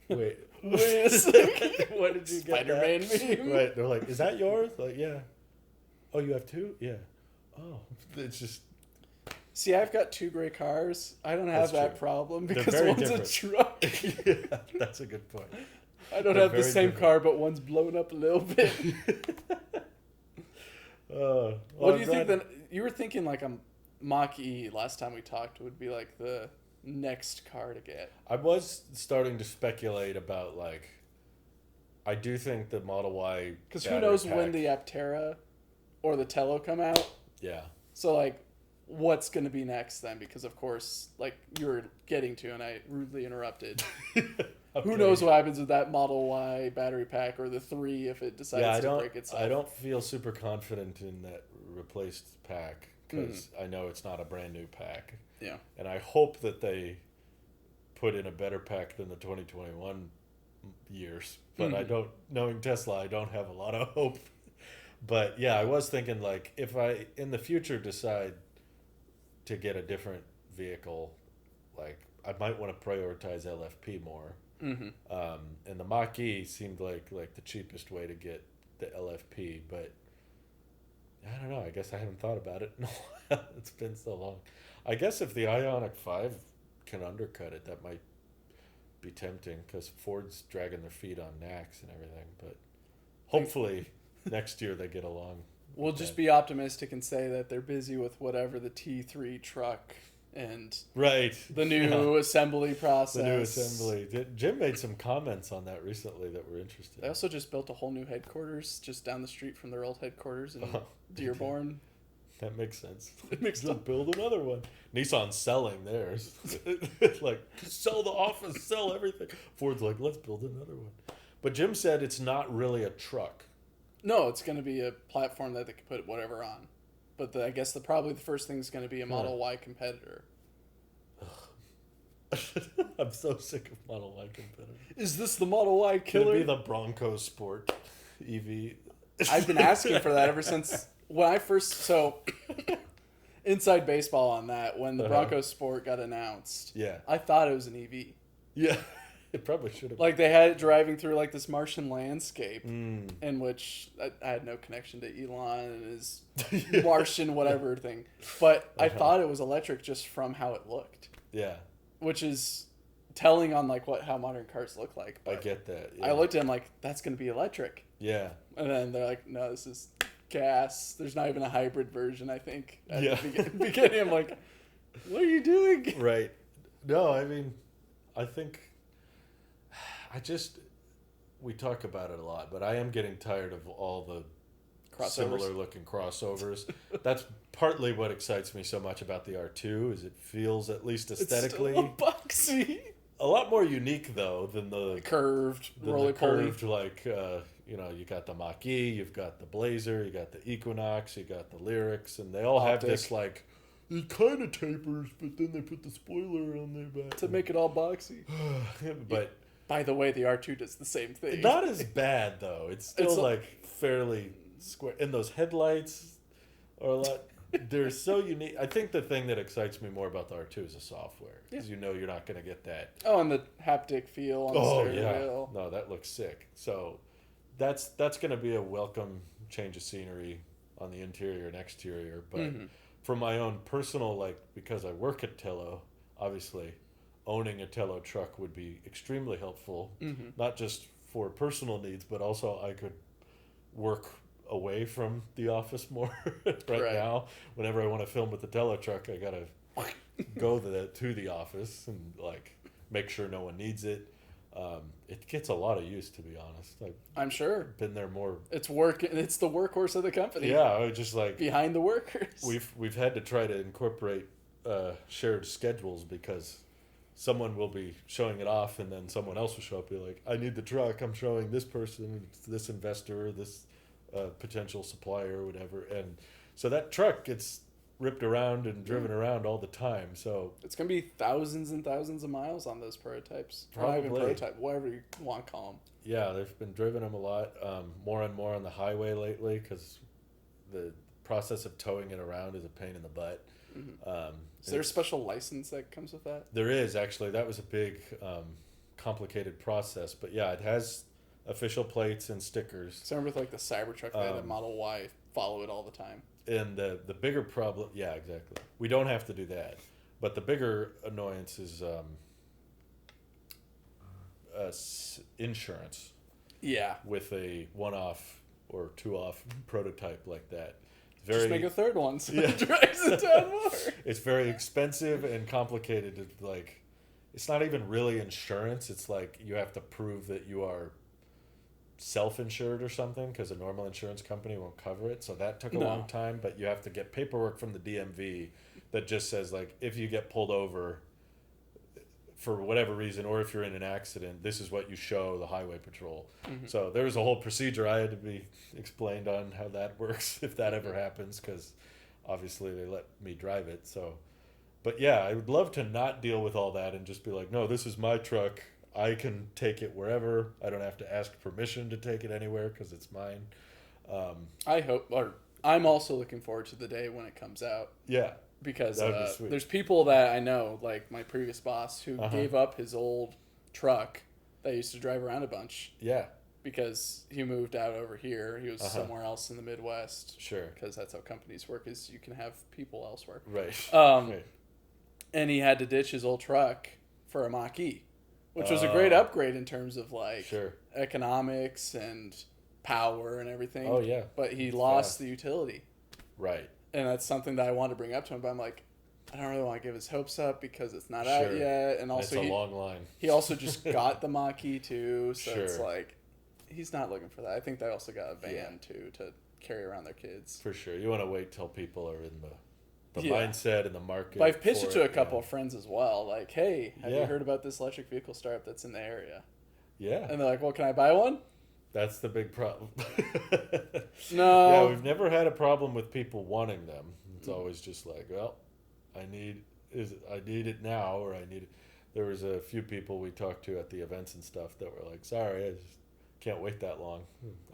Speaker 1: wait
Speaker 2: a second.
Speaker 1: What did you get?
Speaker 2: Spider-Man meme.
Speaker 1: Right. They're like, is that yours? Like, yeah. Oh, you have 2? Yeah. Oh, it's just...
Speaker 2: See, I've got 2 gray cars. I don't have that problem because one's
Speaker 1: different.
Speaker 2: a truck.
Speaker 1: Yeah, that's a good point.
Speaker 2: I don't
Speaker 1: They're
Speaker 2: have the
Speaker 1: very
Speaker 2: same
Speaker 1: different.
Speaker 2: car, but one's blown up a little bit.
Speaker 1: Well,
Speaker 2: What do you think then? You were thinking like a Mach E last time we talked would be like the next car to get.
Speaker 1: I was starting to speculate about like, I do think the Model Y
Speaker 2: Because who
Speaker 1: battery
Speaker 2: knows
Speaker 1: pack,
Speaker 2: when the Aptera or the Tello come out?
Speaker 1: yeah.
Speaker 2: So like, what's going to be next then? Because of course, like you were getting to, and I rudely interrupted. Who knows what happens with that Model Y battery pack or the 3 if it decides to break itself?
Speaker 1: I don't feel super confident in that replaced pack because I know it's not a brand new pack.
Speaker 2: Yeah.
Speaker 1: And I hope that they put in a better pack than the 2021 years. But I don't, knowing Tesla, I don't have a lot of hope. But yeah, I was thinking like if I in the future decide to get a different vehicle, like I might want to prioritize LFP more. And the Mach E seemed like the cheapest way to get the LFP, but I don't know. I guess I haven't thought about it in a while. It's been so long. I guess if the Ioniq 5 can undercut it, that might be tempting because Ford's dragging their feet on NACS and everything. But hopefully next year they get along.
Speaker 2: We'll just be optimistic and say that they're busy with whatever the T3 truck and
Speaker 1: right
Speaker 2: the new assembly process.
Speaker 1: The new assembly. Jim made some comments on that recently that were interesting.
Speaker 2: They also just built a whole new headquarters just down the street from their old headquarters in Dearborn.
Speaker 1: That makes sense.
Speaker 2: It makes
Speaker 1: Just build another one. Nissan's selling theirs. Like, sell the office, sell everything. Ford's like, let's build another one. But Jim said it's not really a truck.
Speaker 2: No, it's going to be a platform that they can put whatever on. But I guess probably the first thing is going to be a Model Y competitor.
Speaker 1: I'm so sick of Model Y competitors.
Speaker 2: Is this the Model Y killer?
Speaker 1: Could it be the Bronco Sport EV?
Speaker 2: I've been asking for that ever since when I first... So, inside baseball on that, when the Bronco Sport got announced, I thought it was an EV.
Speaker 1: Yeah, it probably should have.
Speaker 2: Like, they had it driving through, like, this Martian landscape, in which I had no connection to Elon and his Martian whatever thing. But I thought it was electric just from how it looked.
Speaker 1: Yeah.
Speaker 2: Which is telling on, like, how modern cars look like.
Speaker 1: But I get that.
Speaker 2: Yeah. I looked at him like, that's going to be electric.
Speaker 1: Yeah.
Speaker 2: And then they're like, no, this is gas. There's not even a hybrid version, I think. At the beginning, I'm like, what are you doing?
Speaker 1: Right. No, I mean, I think... we talk about it a lot, but I am getting tired of all the similar looking crossovers. That's partly what excites me so much about the R2 is it feels, at least aesthetically,
Speaker 2: it's still boxy.
Speaker 1: A lot more unique though than the
Speaker 2: curved, roly-poly.
Speaker 1: Like you got the Mach E, you've got the Blazer, you got the Equinox, you got the Lyrics, and they all have this like it kind of tapers, but then they put the spoiler on their back
Speaker 2: to make it all boxy.
Speaker 1: But
Speaker 2: by the way, the R2 does the same thing.
Speaker 1: Not as bad though. It's still like fairly square. And those headlights are a lot. They're so unique. I think the thing that excites me more about the R2 is the software, because you're not going to get that.
Speaker 2: Oh, and the haptic feel on the steering wheel.
Speaker 1: No, that looks sick. So that's going to be a welcome change of scenery on the interior and exterior. But for my own personal, because I work at Tello, obviously owning a Tello truck would be extremely helpful, not just for personal needs, but also I could work away from the office more. right now, whenever I want to film with the Tello truck, I gotta go to the office and make sure no one needs it. It gets a lot of use, to be honest.
Speaker 2: I'm sure.
Speaker 1: Been there more.
Speaker 2: It's It's the workhorse of the company.
Speaker 1: Yeah, I was just
Speaker 2: behind the workers.
Speaker 1: We've had to try to incorporate shared schedules, because someone will be showing it off, and then someone else will show up and be like, I need the truck. I'm showing this person, this investor, this potential supplier or whatever. And so that truck gets ripped around and driven around all the time. So
Speaker 2: it's going to be thousands and thousands of miles on those prototypes.
Speaker 1: Probably.
Speaker 2: Not even prototype, whatever you want to call them.
Speaker 1: Yeah, they've been driving them a lot, more and more on the highway lately, because the process of towing it around is a pain in the butt.
Speaker 2: Is there a special license that comes with that?
Speaker 1: There is, actually. That was a big, complicated process. But yeah, it has official plates and stickers.
Speaker 2: So I remember with the Cybertruck, they had a Model Y follow it all the time.
Speaker 1: And the bigger problem, yeah, exactly. We don't have to do that. But the bigger annoyance is insurance.
Speaker 2: Yeah.
Speaker 1: With a one-off or two-off prototype like that.
Speaker 2: Just make a third one so it drags it down more.
Speaker 1: It's very expensive and complicated. It's not even really insurance. It's like you have to prove that you are self-insured or something because a normal insurance company won't cover it. So that took a long time, but you have to get paperwork from the DMV that just says, like, if you get pulled over for whatever reason, or if you're in an accident, this is what you show the highway patrol. Mm-hmm. So there was a whole procedure I had to be explained on how that works if that ever happens, because obviously they let me drive it. So, but yeah, I would love to not deal with all that and just be like, no, this is my truck. I can take it wherever. I don't have to ask permission to take it anywhere because it's mine.
Speaker 2: I'm also looking forward to the day when it comes out.
Speaker 1: Yeah.
Speaker 2: Because there's people that I know, like my previous boss, who gave up his old truck that used to drive around a bunch.
Speaker 1: Yeah.
Speaker 2: Because he moved out over here. He was somewhere else in the Midwest.
Speaker 1: Sure.
Speaker 2: Because that's how companies work, is you can have people elsewhere.
Speaker 1: Right.
Speaker 2: Right. And he had to ditch his old truck for a Mach-E, which was a great upgrade in terms of like economics and power and everything.
Speaker 1: Oh, yeah.
Speaker 2: But he lost the utility.
Speaker 1: Right.
Speaker 2: And that's something that I wanted to bring up to him, but I'm like, I don't really want to give his hopes up because it's not out yet. And also,
Speaker 1: it's a long line.
Speaker 2: He also just got the Mach-E too, so it's like, he's not looking for that. I think they also got a van too to carry around their kids.
Speaker 1: For sure. You want to wait till people are in the mindset and the market.
Speaker 2: But I've pitched it to a couple of friends as well. Like, hey, have you heard about this electric vehicle startup that's in the area?
Speaker 1: Yeah.
Speaker 2: And they're like, well, can I buy one?
Speaker 1: That's the big problem.
Speaker 2: No.
Speaker 1: Yeah, we've never had a problem with people wanting them. It's always just like, well, I need it now, or I need it. There was a few people we talked to at the events and stuff that were like, sorry, I just can't wait that long.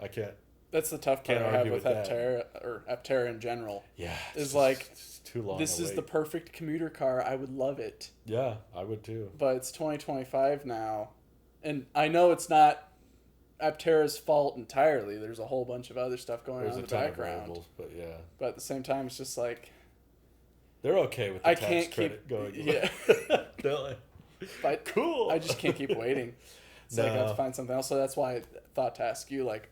Speaker 1: I can't.
Speaker 2: That's the tough part I have with Aptera in general.
Speaker 1: Yeah.
Speaker 2: Is like,
Speaker 1: it's too long.
Speaker 2: This is the perfect commuter car. I would love it.
Speaker 1: Yeah, I would too.
Speaker 2: But it's 2025 now. And I know it's not Aptera's fault entirely. There's a whole bunch of other stuff going on in the background.
Speaker 1: But yeah.
Speaker 2: But at the same time, it's just like,
Speaker 1: they're okay with the tax credit going.
Speaker 2: Yeah. But
Speaker 1: cool.
Speaker 2: I just can't keep waiting. So I got to find something else. So that's why I thought to ask you, like,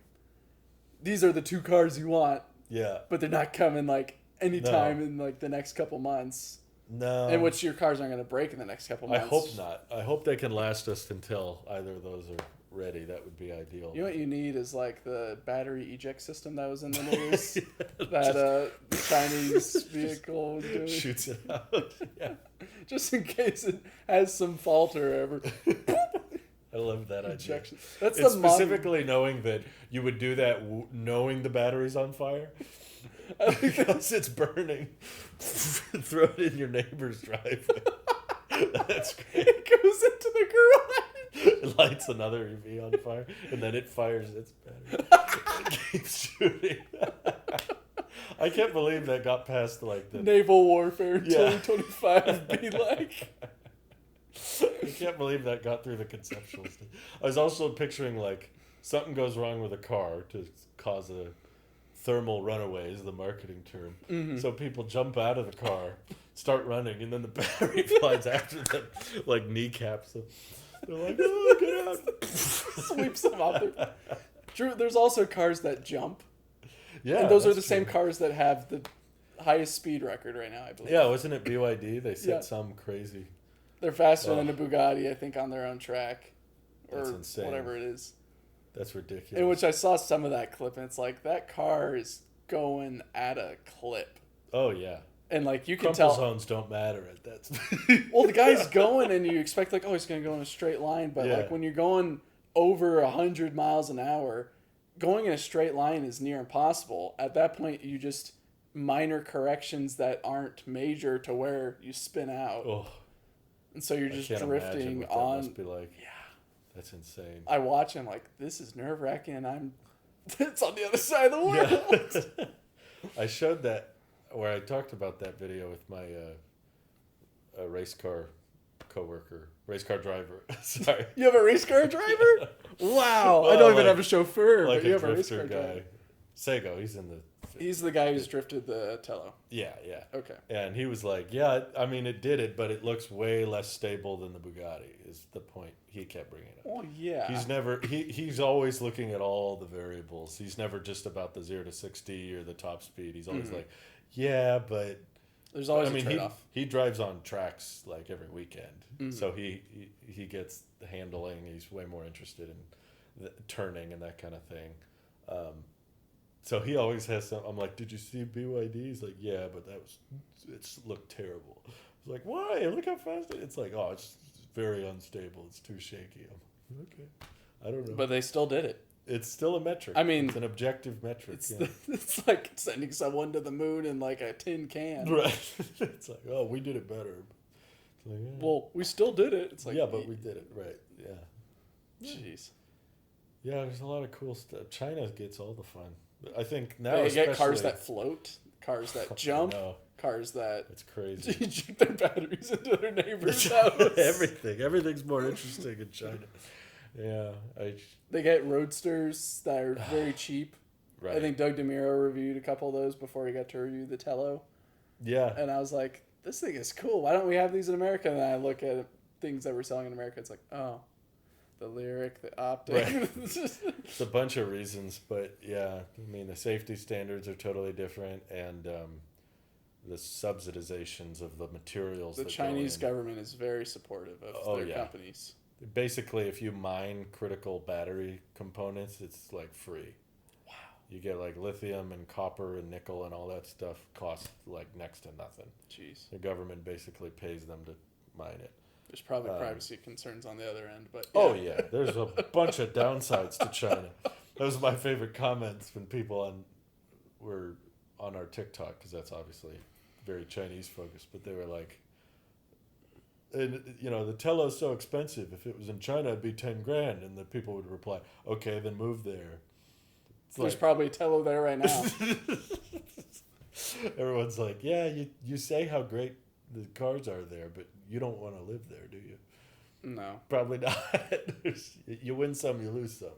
Speaker 2: these are the two cars you want.
Speaker 1: Yeah.
Speaker 2: But they're not coming like anytime in like the next couple months.
Speaker 1: No.
Speaker 2: In which your cars aren't going to break in the next couple months.
Speaker 1: I hope not. I hope they can last us until either of those are ready. That would be ideal.
Speaker 2: You know what you need is like the battery eject system that was in the news. The Chinese vehicle was doing.
Speaker 1: Shoots it out. Yeah.
Speaker 2: Just in case it has some fault or whatever.
Speaker 1: I love that idea.
Speaker 2: That's
Speaker 1: it's specifically knowing that you would do that knowing the battery's on fire. Because it's burning. Throw it in your neighbor's driveway. That's great.
Speaker 2: It goes into the garage.
Speaker 1: It lights another EV on fire, and then it fires its battery. It keeps shooting. I can't believe that got past like the
Speaker 2: naval warfare in 2025. Be like.
Speaker 1: I can't believe that got through the conceptual stage. I was also picturing like something goes wrong with a car to cause a thermal runaway is the marketing term. Mm-hmm. So people jump out of the car, start running, and then the battery flies after them, like kneecaps them. They're like, oh, get out.
Speaker 2: Sweeps them out there. Drew, there's also cars that jump.
Speaker 1: Yeah.
Speaker 2: And those are the same cars that have the highest speed record right now, I believe.
Speaker 1: Yeah, wasn't it BYD? They said some crazy.
Speaker 2: They're faster than a Bugatti, I think, on their own track.
Speaker 1: That's
Speaker 2: or
Speaker 1: insane.
Speaker 2: Whatever it is.
Speaker 1: That's ridiculous.
Speaker 2: In which I saw some of that clip, and it's like, that car is going at a clip.
Speaker 1: Oh, yeah.
Speaker 2: And, like, you can
Speaker 1: Crumple
Speaker 2: tell...
Speaker 1: zones don't matter at that speed.
Speaker 2: Well, the guy's going, and you expect, like, oh, he's going to go in a straight line. But, like, when you're going over 100 miles an hour, going in a straight line is near impossible. At that point, you just... minor corrections that aren't major to where you spin out.
Speaker 1: Oh.
Speaker 2: And so you're just drifting
Speaker 1: what
Speaker 2: on.
Speaker 1: That must be like.
Speaker 2: Yeah.
Speaker 1: That's insane.
Speaker 2: I watch and I'm like, this is nerve wracking, and it's on the other side of the world.
Speaker 1: Yeah. I showed that where I talked about that video with my race car driver. Sorry.
Speaker 2: You have a race car driver? Wow. Well, I don't even have a chauffeur,
Speaker 1: like
Speaker 2: but you have
Speaker 1: a
Speaker 2: a race car
Speaker 1: guy.
Speaker 2: driver.
Speaker 1: Sego, he's in the
Speaker 2: He's the guy who's drifted the Tello.
Speaker 1: Yeah, yeah.
Speaker 2: Okay.
Speaker 1: And he was like, yeah, I mean, it did it, but it looks way less stable than the Bugatti, is the point he kept bringing up.
Speaker 2: Well, yeah.
Speaker 1: He's always looking at all the variables. He's never just about the 0 to 60 or the top speed. He's always like, yeah, but
Speaker 2: there's always a trade-off.
Speaker 1: He drives on tracks like every weekend. So he gets the handling. He's way more interested in the turning and that kind of thing. So he always has some. I'm like, did you see BYD? He's like, yeah, but it's looked terrible. I was like, why? Look how fast it's like. Oh, it's very unstable. It's too shaky. I'm like, okay, I don't know.
Speaker 2: But they still did it.
Speaker 1: It's still a metric.
Speaker 2: I mean,
Speaker 1: it's an objective metric.
Speaker 2: It's like sending someone to the moon in like a tin can.
Speaker 1: Right. It's like, oh, we did it better. It's like,
Speaker 2: well, we still did it. It's like,
Speaker 1: yeah, but we did it right. Yeah.
Speaker 2: Jeez.
Speaker 1: Yeah, there's a lot of cool stuff. China gets all the fun. I think now
Speaker 2: they get cars that float, cars that jump, cars that
Speaker 1: it's crazy.
Speaker 2: Inject their batteries into their neighbor's house.
Speaker 1: Everything's more interesting in China. Yeah,
Speaker 2: they get roadsters that are very cheap.
Speaker 1: Right.
Speaker 2: I think Doug DeMuro reviewed a couple of those before he got to review the Tello.
Speaker 1: Yeah,
Speaker 2: and I was like, this thing is cool. Why don't we have these in America? And then I look at things that we're selling in America. It's like, oh. The lyric, the optic.
Speaker 1: Right. It's a bunch of reasons, but yeah, I mean, the safety standards are totally different, and the subsidizations of the materials.
Speaker 2: The Chinese government is very supportive of their companies.
Speaker 1: Basically, if you mine critical battery components, it's like free.
Speaker 2: Wow.
Speaker 1: You get like lithium and copper and nickel and all that stuff costs like next to nothing.
Speaker 2: Jeez.
Speaker 1: The government basically pays them to mine it.
Speaker 2: There's probably privacy concerns on the other end, but
Speaker 1: yeah. Oh yeah, there's a bunch of downsides to China. Those are my favorite comments when people were on our TikTok, because that's obviously very Chinese focused. But they were like, and the Tello's so expensive. If it was in China, it'd be $10,000, and the people would reply, "Okay, then move there."
Speaker 2: There's probably a Tello there right now.
Speaker 1: Everyone's like, "Yeah, you say how great the cars are there, but you don't want to live there, do you?"
Speaker 2: No.
Speaker 1: Probably not. You win some, you lose some.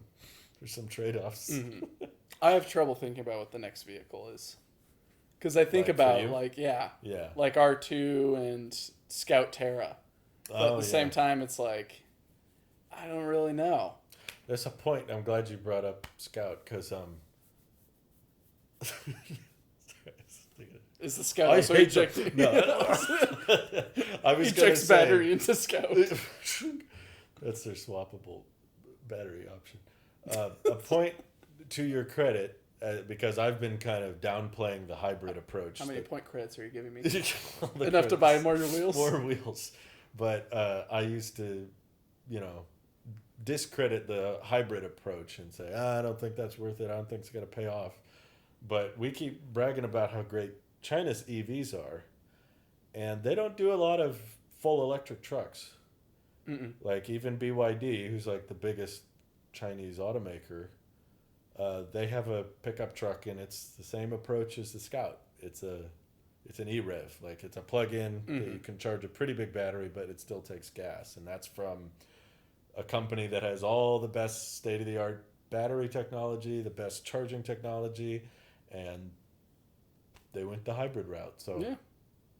Speaker 1: There's some trade-offs.
Speaker 2: Mm-hmm. I have trouble thinking about what the next vehicle is. Because I think about,
Speaker 1: yeah.
Speaker 2: like R2 and Scout Terra. But at the same time, it's like, I don't really know.
Speaker 1: There's a point, I'm glad you brought up Scout, because
Speaker 2: is the Scout also ejecting?
Speaker 1: No. I was
Speaker 2: ejects battery into Scout.
Speaker 1: That's their swappable battery option. A point to your credit, because I've been kind of downplaying the hybrid approach.
Speaker 2: How many point credits are you giving me?
Speaker 1: Enough
Speaker 2: credits. To buy more wheels?
Speaker 1: More wheels. But I used to, discredit the hybrid approach and say, I don't think that's worth it. I don't think it's going to pay off. But we keep bragging about how great China's EVs are, and they don't do a lot of full electric trucks.
Speaker 2: Mm-mm.
Speaker 1: Like even BYD, who's like the biggest Chinese automaker, they have a pickup truck, and it's the same approach as the Scout. It's an e-rev, like it's a plug-in that you can charge a pretty big battery, but it still takes gas, and that's from a company that has all the best state-of-the-art battery technology, the best charging technology, and they went the hybrid route. So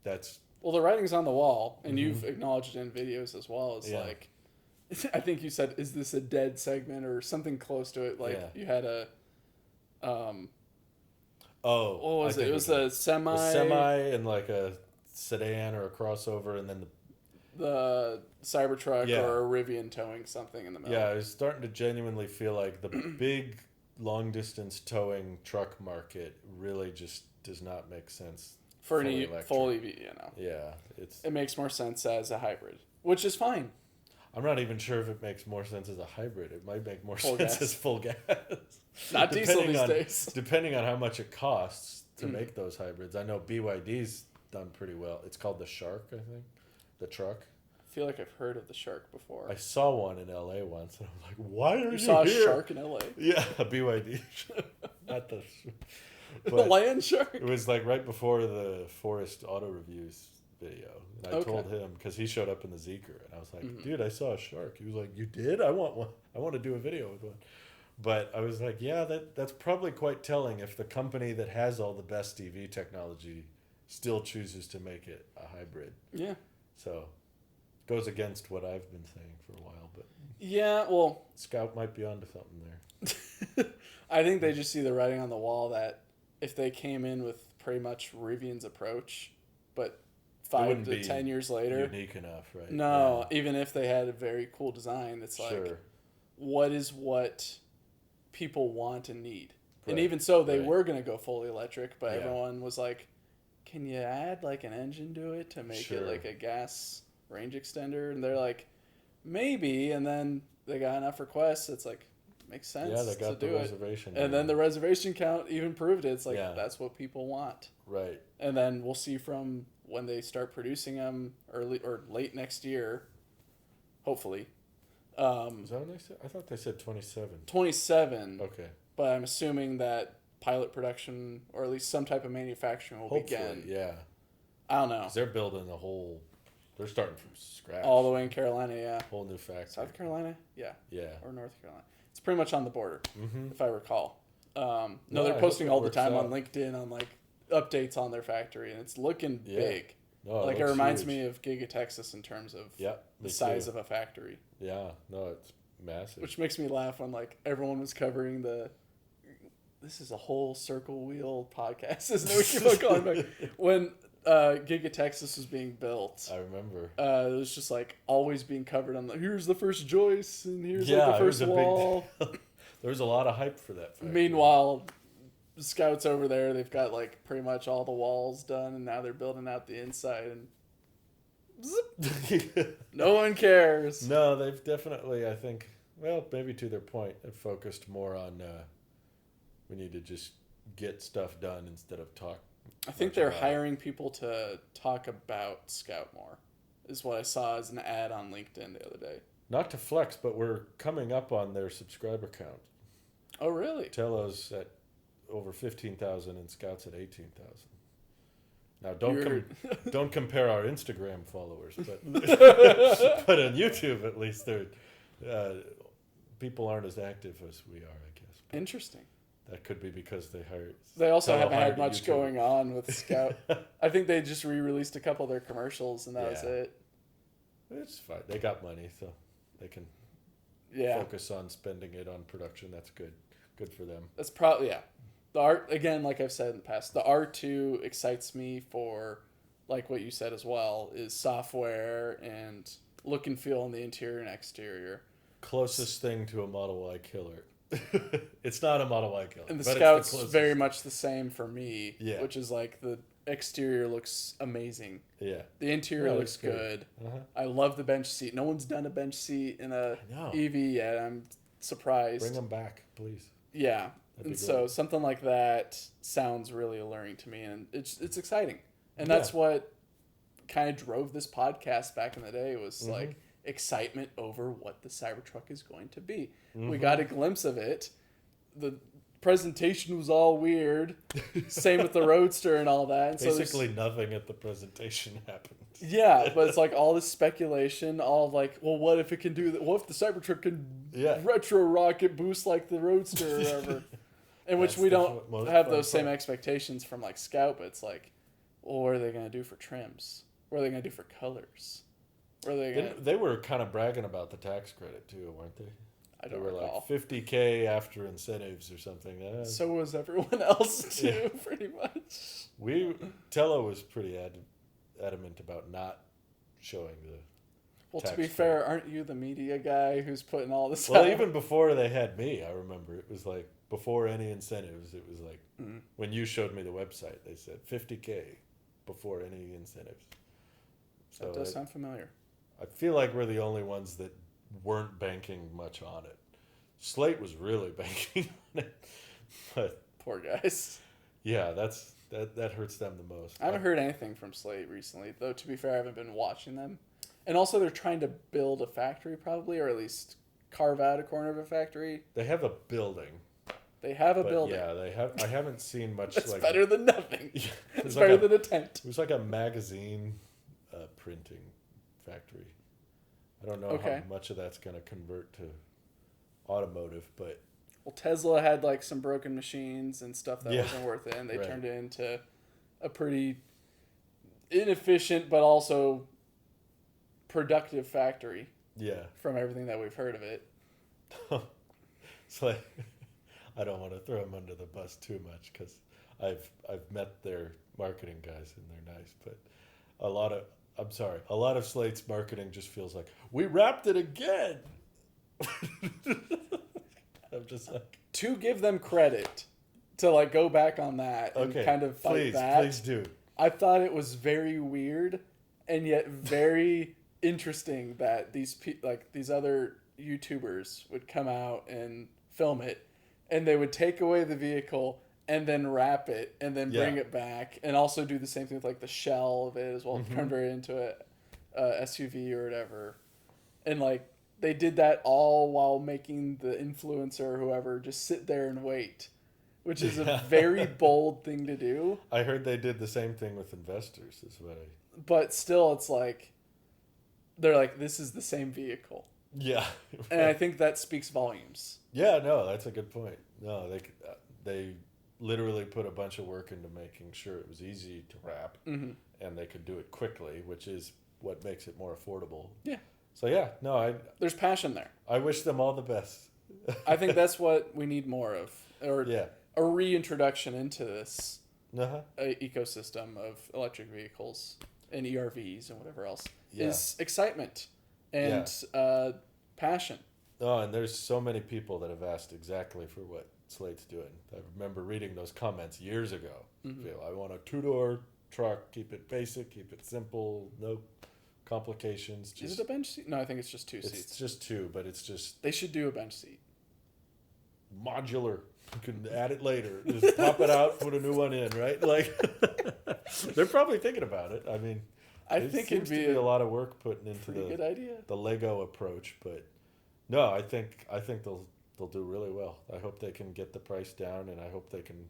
Speaker 1: that's...
Speaker 2: Well, the writing's on the wall, and you've acknowledged it in videos as well. It's like, I think you said, is this a dead segment or something close to it? Like you had a... what was it? It was a semi...
Speaker 1: A semi and like a sedan or a crossover, and then
Speaker 2: the Cybertruck or a Rivian towing something in the middle.
Speaker 1: Yeah, I was starting to genuinely feel like the big long-distance towing truck market really just does not make sense
Speaker 2: for an full EV,
Speaker 1: Yeah,
Speaker 2: it makes more sense as a hybrid, which is fine.
Speaker 1: I'm not even sure if it makes more sense as a hybrid. It might make more sense as full gas.
Speaker 2: Not diesel these days.
Speaker 1: Depending on how much it costs to make those hybrids. I know BYD's done pretty well. It's called the Shark, I think. The truck.
Speaker 2: I feel like I've heard of the Shark before.
Speaker 1: I saw one in LA once, and I'm like, why are you here?
Speaker 2: Saw a Shark in LA?
Speaker 1: Yeah, a BYD. Not the...
Speaker 2: The land shark?
Speaker 1: It was like right before the Forest Auto Reviews video. And I told him, because he showed up in the Zeekr, and I was like, dude, I saw a shark. He was like, you did? I want one. I want to do a video with one. But I was like, yeah, that's probably quite telling if the company that has all the best EV technology still chooses to make it a hybrid.
Speaker 2: Yeah.
Speaker 1: So it goes against what I've been saying for a while, but
Speaker 2: Yeah, well,
Speaker 1: Scout might be onto something there.
Speaker 2: I think they just see the writing on the wall that if they came in with pretty much Rivian's approach, but 5 to 10 years later,
Speaker 1: unique enough, right?
Speaker 2: no, even if they had a very cool design, it's like, what is what people want and need? Right. And even so, they were going to go fully electric, but everyone was like, can you add like an engine to it to make it like a gas range extender? And they're like, maybe. And then they got enough requests. It's like, makes sense.
Speaker 1: Yeah, they got the reservation.
Speaker 2: And then the reservation count even proved it. It's like, that's what people want.
Speaker 1: Right.
Speaker 2: And then we'll see from when they start producing them early or late next year, hopefully.
Speaker 1: Is that what they said? I thought they said 27.
Speaker 2: 27.
Speaker 1: Okay.
Speaker 2: But I'm assuming that pilot production, or at least some type of manufacturing, will begin.
Speaker 1: Yeah.
Speaker 2: I don't know.
Speaker 1: 'Cause they're building they're starting from scratch.
Speaker 2: All the way in Carolina, yeah.
Speaker 1: Whole new factory.
Speaker 2: South Carolina? Yeah.
Speaker 1: Yeah.
Speaker 2: Or North Carolina. It's pretty much on the border, if I recall. No,
Speaker 1: No,
Speaker 2: they're posting all the time
Speaker 1: out.
Speaker 2: on LinkedIn on like updates on their factory, and it's looking big.
Speaker 1: No,
Speaker 2: like it reminds me of Giga Texas in terms of the size of a factory.
Speaker 1: Yeah, no, it's massive.
Speaker 2: Which makes me laugh when like everyone was covering this is a whole circle wheel podcast, isn't it? We keep on calling back. When Giga Texas was being built,
Speaker 1: I remember.
Speaker 2: It was just like always being covered on here's the first joist and here's like the first wall.
Speaker 1: There was a lot of hype for that factory.
Speaker 2: Meanwhile, Scouts over there, they've got like pretty much all the walls done, and now they're building out the inside, and zip, no one cares.
Speaker 1: No, they've definitely, I think, well, maybe to their point, have focused more on we need to just get stuff done instead of talk.
Speaker 2: I think they're hiring people to talk about Scout more, is what I saw as an ad on LinkedIn the other day.
Speaker 1: Not to flex, but we're coming up on their subscriber count.
Speaker 2: Oh, really?
Speaker 1: Telos at over 15,000 and Scouts at 18,000. Now, don't compare our Instagram followers, but but on YouTube at least, they're people aren't as active as we are, I guess. But
Speaker 2: interesting.
Speaker 1: That could be because
Speaker 2: they also haven't had much going on with Scout. I think they just re-released a couple of their commercials, and that was it.
Speaker 1: It's fine. They got money, so they can focus on spending it on production. That's good. Good for them.
Speaker 2: That's probably, The art, again, like I've said in the past, the R2 excites me for, like what you said as well, is software and look and feel on the interior and exterior.
Speaker 1: Closest thing to a Model Y killer. It's not a Model Y killer.
Speaker 2: And the Scout's very much the same for me, which is like the exterior looks amazing.
Speaker 1: Yeah.
Speaker 2: The interior looks good. I love the bench seat. No one's done a bench seat in a EV yet. I'm surprised.
Speaker 1: Bring them back, please.
Speaker 2: Yeah. And so something like that sounds really alluring to me, and it's exciting. And that's what kind of drove this podcast back in the day, was like excitement over what the Cybertruck is going to be. We got a glimpse of it. The presentation was all weird. Same with the Roadster and all that. And
Speaker 1: basically nothing at the presentation happened.
Speaker 2: Yeah, but it's like all this speculation, all like, well, what if it can do that? What if the Cybertruck can retro rocket boost like the Roadster or whatever? In which we don't have those same expectations from like Scout, but it's like, well, what are they going to do for trims? What are they going to do for colors? What are they going to...
Speaker 1: They were kind of bragging about the tax credit too, weren't they?
Speaker 2: I don't recall.
Speaker 1: Like $50,000 after incentives or something.
Speaker 2: So was everyone else too, pretty much.
Speaker 1: Tello was pretty adamant about not showing the.
Speaker 2: Well, to be fair, aren't you the media guy who's putting all this?
Speaker 1: Well, even before they had me, I remember it was like before any incentives. It was like when you showed me the website, they said $50,000 before any incentives. So
Speaker 2: that does sound familiar.
Speaker 1: I feel like we're the only ones that weren't banking much on it. Slate was really banking on it, but
Speaker 2: poor guys.
Speaker 1: Yeah, that hurts them the most.
Speaker 2: I haven't heard anything from Slate recently, though. To be fair, I haven't been watching them. And also, they're trying to build a factory, probably, or at least carve out a corner of a factory.
Speaker 1: They have a building.
Speaker 2: They have a building.
Speaker 1: Yeah, they have. I haven't seen much.
Speaker 2: It's like better than nothing.
Speaker 1: Yeah,
Speaker 2: it's better than a tent.
Speaker 1: It was like a magazine printing factory. I don't know how much of that's going to convert to automotive, but
Speaker 2: well, Tesla had like some broken machines and stuff that
Speaker 1: Yeah.
Speaker 2: wasn't worth it, and they
Speaker 1: Right.
Speaker 2: turned it into a pretty inefficient but also productive factory
Speaker 1: Yeah.
Speaker 2: from everything that we've heard of it.
Speaker 1: It's like I don't want to throw them under the bus too much because I've met their marketing guys and they're nice, but a lot of Slate's marketing just feels like we wrapped it again. I'm just like,
Speaker 2: To give them credit, to like go back on that and
Speaker 1: okay,
Speaker 2: kind of fight
Speaker 1: please,
Speaker 2: that.
Speaker 1: please do.
Speaker 2: I thought it was very weird and yet very interesting that these other YouTubers would come out and film it, and they would take away the vehicle and then wrap it and then bring
Speaker 1: Yeah.
Speaker 2: it back, and also do the same thing with like the shell of it as well, convert it into a SUV or whatever, and like they did that all while making the influencer or whoever just sit there and wait, which is a very bold thing to do.
Speaker 1: I heard they did the same thing with investors. Is what I.
Speaker 2: But still, it's like they're like, this is the same vehicle.
Speaker 1: Yeah.
Speaker 2: And I think that speaks volumes.
Speaker 1: Yeah, no, that's a good point. No, they literally put a bunch of work into making sure it was easy to wrap,
Speaker 2: Mm-hmm.
Speaker 1: and they could do it quickly, which is what makes it more affordable.
Speaker 2: Yeah.
Speaker 1: So yeah, no,
Speaker 2: There's passion there.
Speaker 1: I wish them all the best.
Speaker 2: I think that's what we need more of, or
Speaker 1: Yeah.
Speaker 2: a reintroduction into this
Speaker 1: Uh-huh.
Speaker 2: ecosystem of electric vehicles and ERVs and whatever else
Speaker 1: Yeah.
Speaker 2: is excitement and passion.
Speaker 1: Oh, and there's so many people that have asked exactly for what Slate's doing. I remember reading those comments years ago.
Speaker 2: Mhm.
Speaker 1: Feel, I want a 2-door truck, keep it basic, keep it simple, no complications.
Speaker 2: Is
Speaker 1: Just
Speaker 2: it a bench seat? No, I think it's just 2
Speaker 1: it's
Speaker 2: seats.
Speaker 1: just 2, but it's just
Speaker 2: They should do a bench seat.
Speaker 1: modular. You can add it later. Just pop it out, put a new one in, right? Like they're probably thinking about it. I mean,
Speaker 2: I
Speaker 1: it
Speaker 2: think
Speaker 1: seems
Speaker 2: it'd be
Speaker 1: to be
Speaker 2: a
Speaker 1: a lot of work putting into
Speaker 2: pretty good idea.
Speaker 1: the Lego approach, but no, I think they'll do really well. I hope they can get the price down, and I hope they can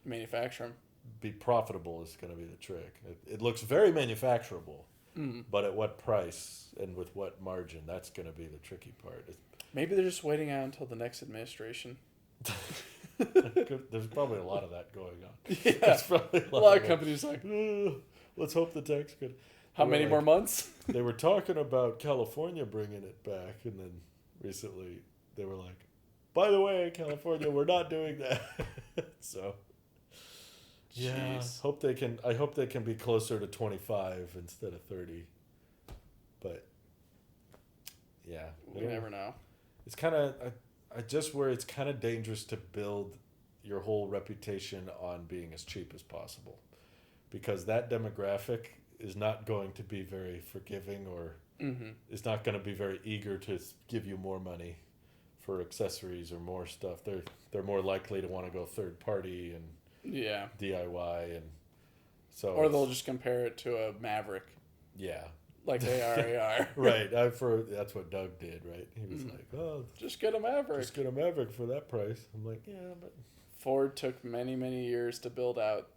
Speaker 2: Manufacture them.
Speaker 1: be profitable. Is going to be the trick. It looks very manufacturable,
Speaker 2: Mm.
Speaker 1: but at what price and with what margin? That's going to be the tricky part.
Speaker 2: Maybe they're just waiting out until the next administration.
Speaker 1: There's probably a lot of that going on.
Speaker 2: Yeah.
Speaker 1: There's probably
Speaker 2: A lot of
Speaker 1: that.
Speaker 2: companies like,
Speaker 1: Let's hope the tax good.
Speaker 2: how
Speaker 1: They were
Speaker 2: many more
Speaker 1: like-
Speaker 2: months?
Speaker 1: They were talking about California bringing it back, and then recently they were like, "By the way, California, we're not doing that." So, yeah,
Speaker 2: Jeez.
Speaker 1: I hope they can be closer to 25 instead of 30. But yeah,
Speaker 2: We never know.
Speaker 1: It's kind of I just where it's kind of dangerous to build your whole reputation on being as cheap as possible, because that demographic is not going to be very forgiving, or
Speaker 2: Mm-hmm.
Speaker 1: is not going to be very eager to give you more money for accessories or more stuff. They're more likely to want to go third party and
Speaker 2: Yeah.
Speaker 1: DIY, and so
Speaker 2: Or they'll just compare it to a Maverick,
Speaker 1: yeah.
Speaker 2: like they are.
Speaker 1: Right. That's what Doug did, right? He was
Speaker 2: Mhm.
Speaker 1: like, "Oh,
Speaker 2: Just get a Maverick.
Speaker 1: just get a Maverick for that price." I'm like, "Yeah, but
Speaker 2: Ford took many, many years to build out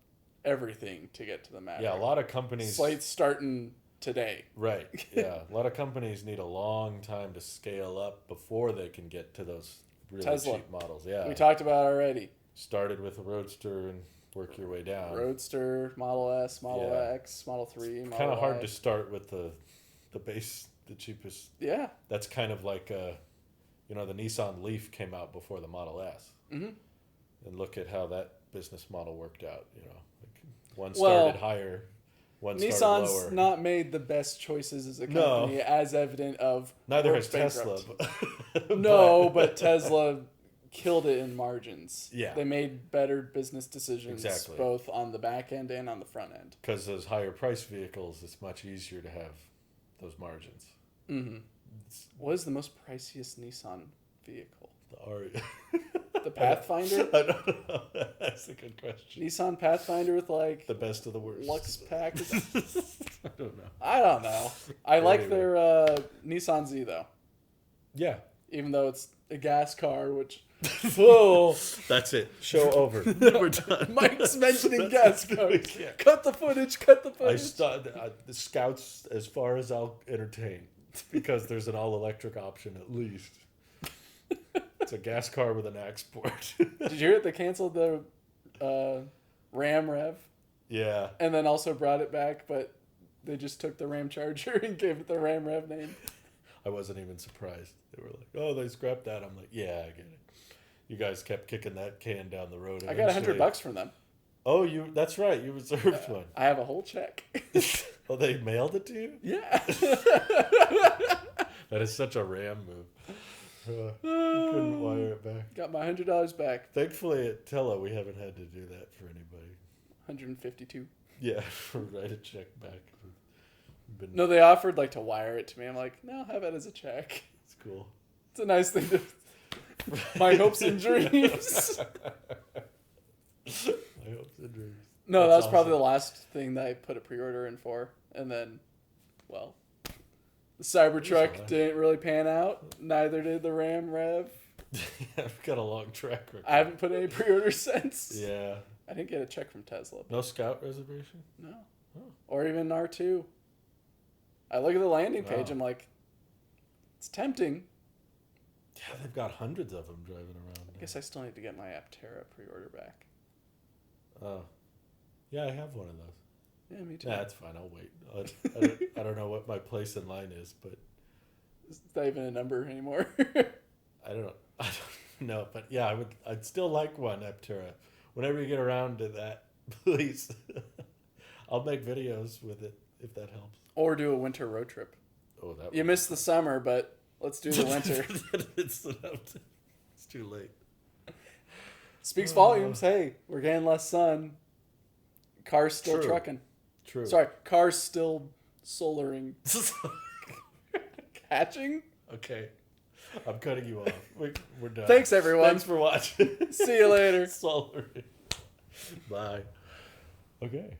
Speaker 2: everything to get to the Maverick.
Speaker 1: yeah, a lot of companies
Speaker 2: Slate's starting today.
Speaker 1: Right. Yeah. A lot of companies need a long time to scale up before they can get to those really
Speaker 2: Tesla.
Speaker 1: cheap models. Yeah.
Speaker 2: We talked about it already.
Speaker 1: Started with a Roadster and work your way down.
Speaker 2: Roadster, Model S, Model
Speaker 1: Yeah.
Speaker 2: X, Model 3, Model
Speaker 1: Kind of hard
Speaker 2: Y.
Speaker 1: to start with the base, the cheapest.
Speaker 2: Yeah.
Speaker 1: That's kind of like the Nissan Leaf came out before the Model S,
Speaker 2: Mm-hmm.
Speaker 1: and look at how that business model worked out. Like one
Speaker 2: Well,
Speaker 1: started higher, one started
Speaker 2: Nissan's
Speaker 1: lower.
Speaker 2: not made the best choices as a
Speaker 1: No.
Speaker 2: company, as evident of
Speaker 1: Neither
Speaker 2: we're
Speaker 1: has Tesla.
Speaker 2: bankrupt. No, but Tesla killed it in margins.
Speaker 1: Yeah.
Speaker 2: They made better business decisions
Speaker 1: Exactly.
Speaker 2: both on the back end and on the front end.
Speaker 1: Because those higher price vehicles, it's much easier to have those margins.
Speaker 2: Mm-hmm. What is the most priciest Nissan vehicle?
Speaker 1: The Ari.
Speaker 2: The Pathfinder?
Speaker 1: I don't know. That's a good question.
Speaker 2: Nissan Pathfinder with like
Speaker 1: The best of the worst.
Speaker 2: Lux package?
Speaker 1: I don't know.
Speaker 2: I don't know. I like
Speaker 1: Anyway.
Speaker 2: their Nissan Z though,
Speaker 1: Yeah.
Speaker 2: even though it's a gas car, which whoa,
Speaker 1: That's it. Show over. We're done.
Speaker 2: Mike's mentioning gas cars.
Speaker 1: Yeah.
Speaker 2: Cut the footage. Cut the
Speaker 1: I
Speaker 2: footage.
Speaker 1: the Scouts as far as I'll entertain, because there's an all electric option at least. It's a gas car with an axe port.
Speaker 2: Did you hear it? They canceled the Ram Rev.
Speaker 1: Yeah.
Speaker 2: And then also brought it back, but they just took the Ram Charger and gave it the Ram Rev name.
Speaker 1: I wasn't even surprised. They were like, "Oh, they scrapped that." I'm like, "Yeah, I get it." You guys kept kicking that can down the road.
Speaker 2: I got $100 from them.
Speaker 1: Oh, that's right. You reserved one.
Speaker 2: I have a whole check.
Speaker 1: Oh, they mailed it to you?
Speaker 2: Yeah.
Speaker 1: That is such a Ram move. You couldn't wire it back.
Speaker 2: Got my $100 back.
Speaker 1: Thankfully, at Tella, we haven't had to do that for anybody.
Speaker 2: 152.
Speaker 1: Yeah, write a check back.
Speaker 2: No, they offered like to wire it to me. I'm like, no, have it as a check.
Speaker 1: It's cool.
Speaker 2: It's a nice thing to. My hopes and dreams.
Speaker 1: My hopes and dreams.
Speaker 2: No,
Speaker 1: That's
Speaker 2: that was
Speaker 1: awesome.
Speaker 2: probably the last thing that I put a pre-order in for, and then, well, the Cybertruck didn't really pan out. Neither did the Ram Rev.
Speaker 1: Yeah, I've got a long track record.
Speaker 2: I haven't put any pre-orders since.
Speaker 1: Yeah.
Speaker 2: I didn't get a check from Tesla.
Speaker 1: No Scout reservation?
Speaker 2: No.
Speaker 1: Oh.
Speaker 2: Or even R2. I look at the landing page,
Speaker 1: Wow.
Speaker 2: I'm like, it's tempting.
Speaker 1: Yeah, they've got hundreds of them driving around.
Speaker 2: I guess I still need to get my Aptera pre-order back.
Speaker 1: Oh. Yeah, I have one of those.
Speaker 2: Yeah, me too.
Speaker 1: Nah, that's fine. I'll wait. I don't know what my place in line is, but
Speaker 2: It's not even a number anymore.
Speaker 1: I don't know. But yeah, I'd still like one Aptera. Whenever you get around to that, please. I'll make videos with it if that helps.
Speaker 2: Or do a winter road trip.
Speaker 1: Oh, that
Speaker 2: You missed the summer, but let's do the winter.
Speaker 1: It's too late.
Speaker 2: Speaks volumes. Hey, we're getting less sun. Cars still
Speaker 1: True.
Speaker 2: trucking.
Speaker 1: True.
Speaker 2: Sorry, cars still solaring. Hatching?
Speaker 1: Okay. I'm cutting you off. We're done.
Speaker 2: Thanks, everyone.
Speaker 1: Thanks for watching.
Speaker 2: See you later.
Speaker 1: Solar. Bye. Okay.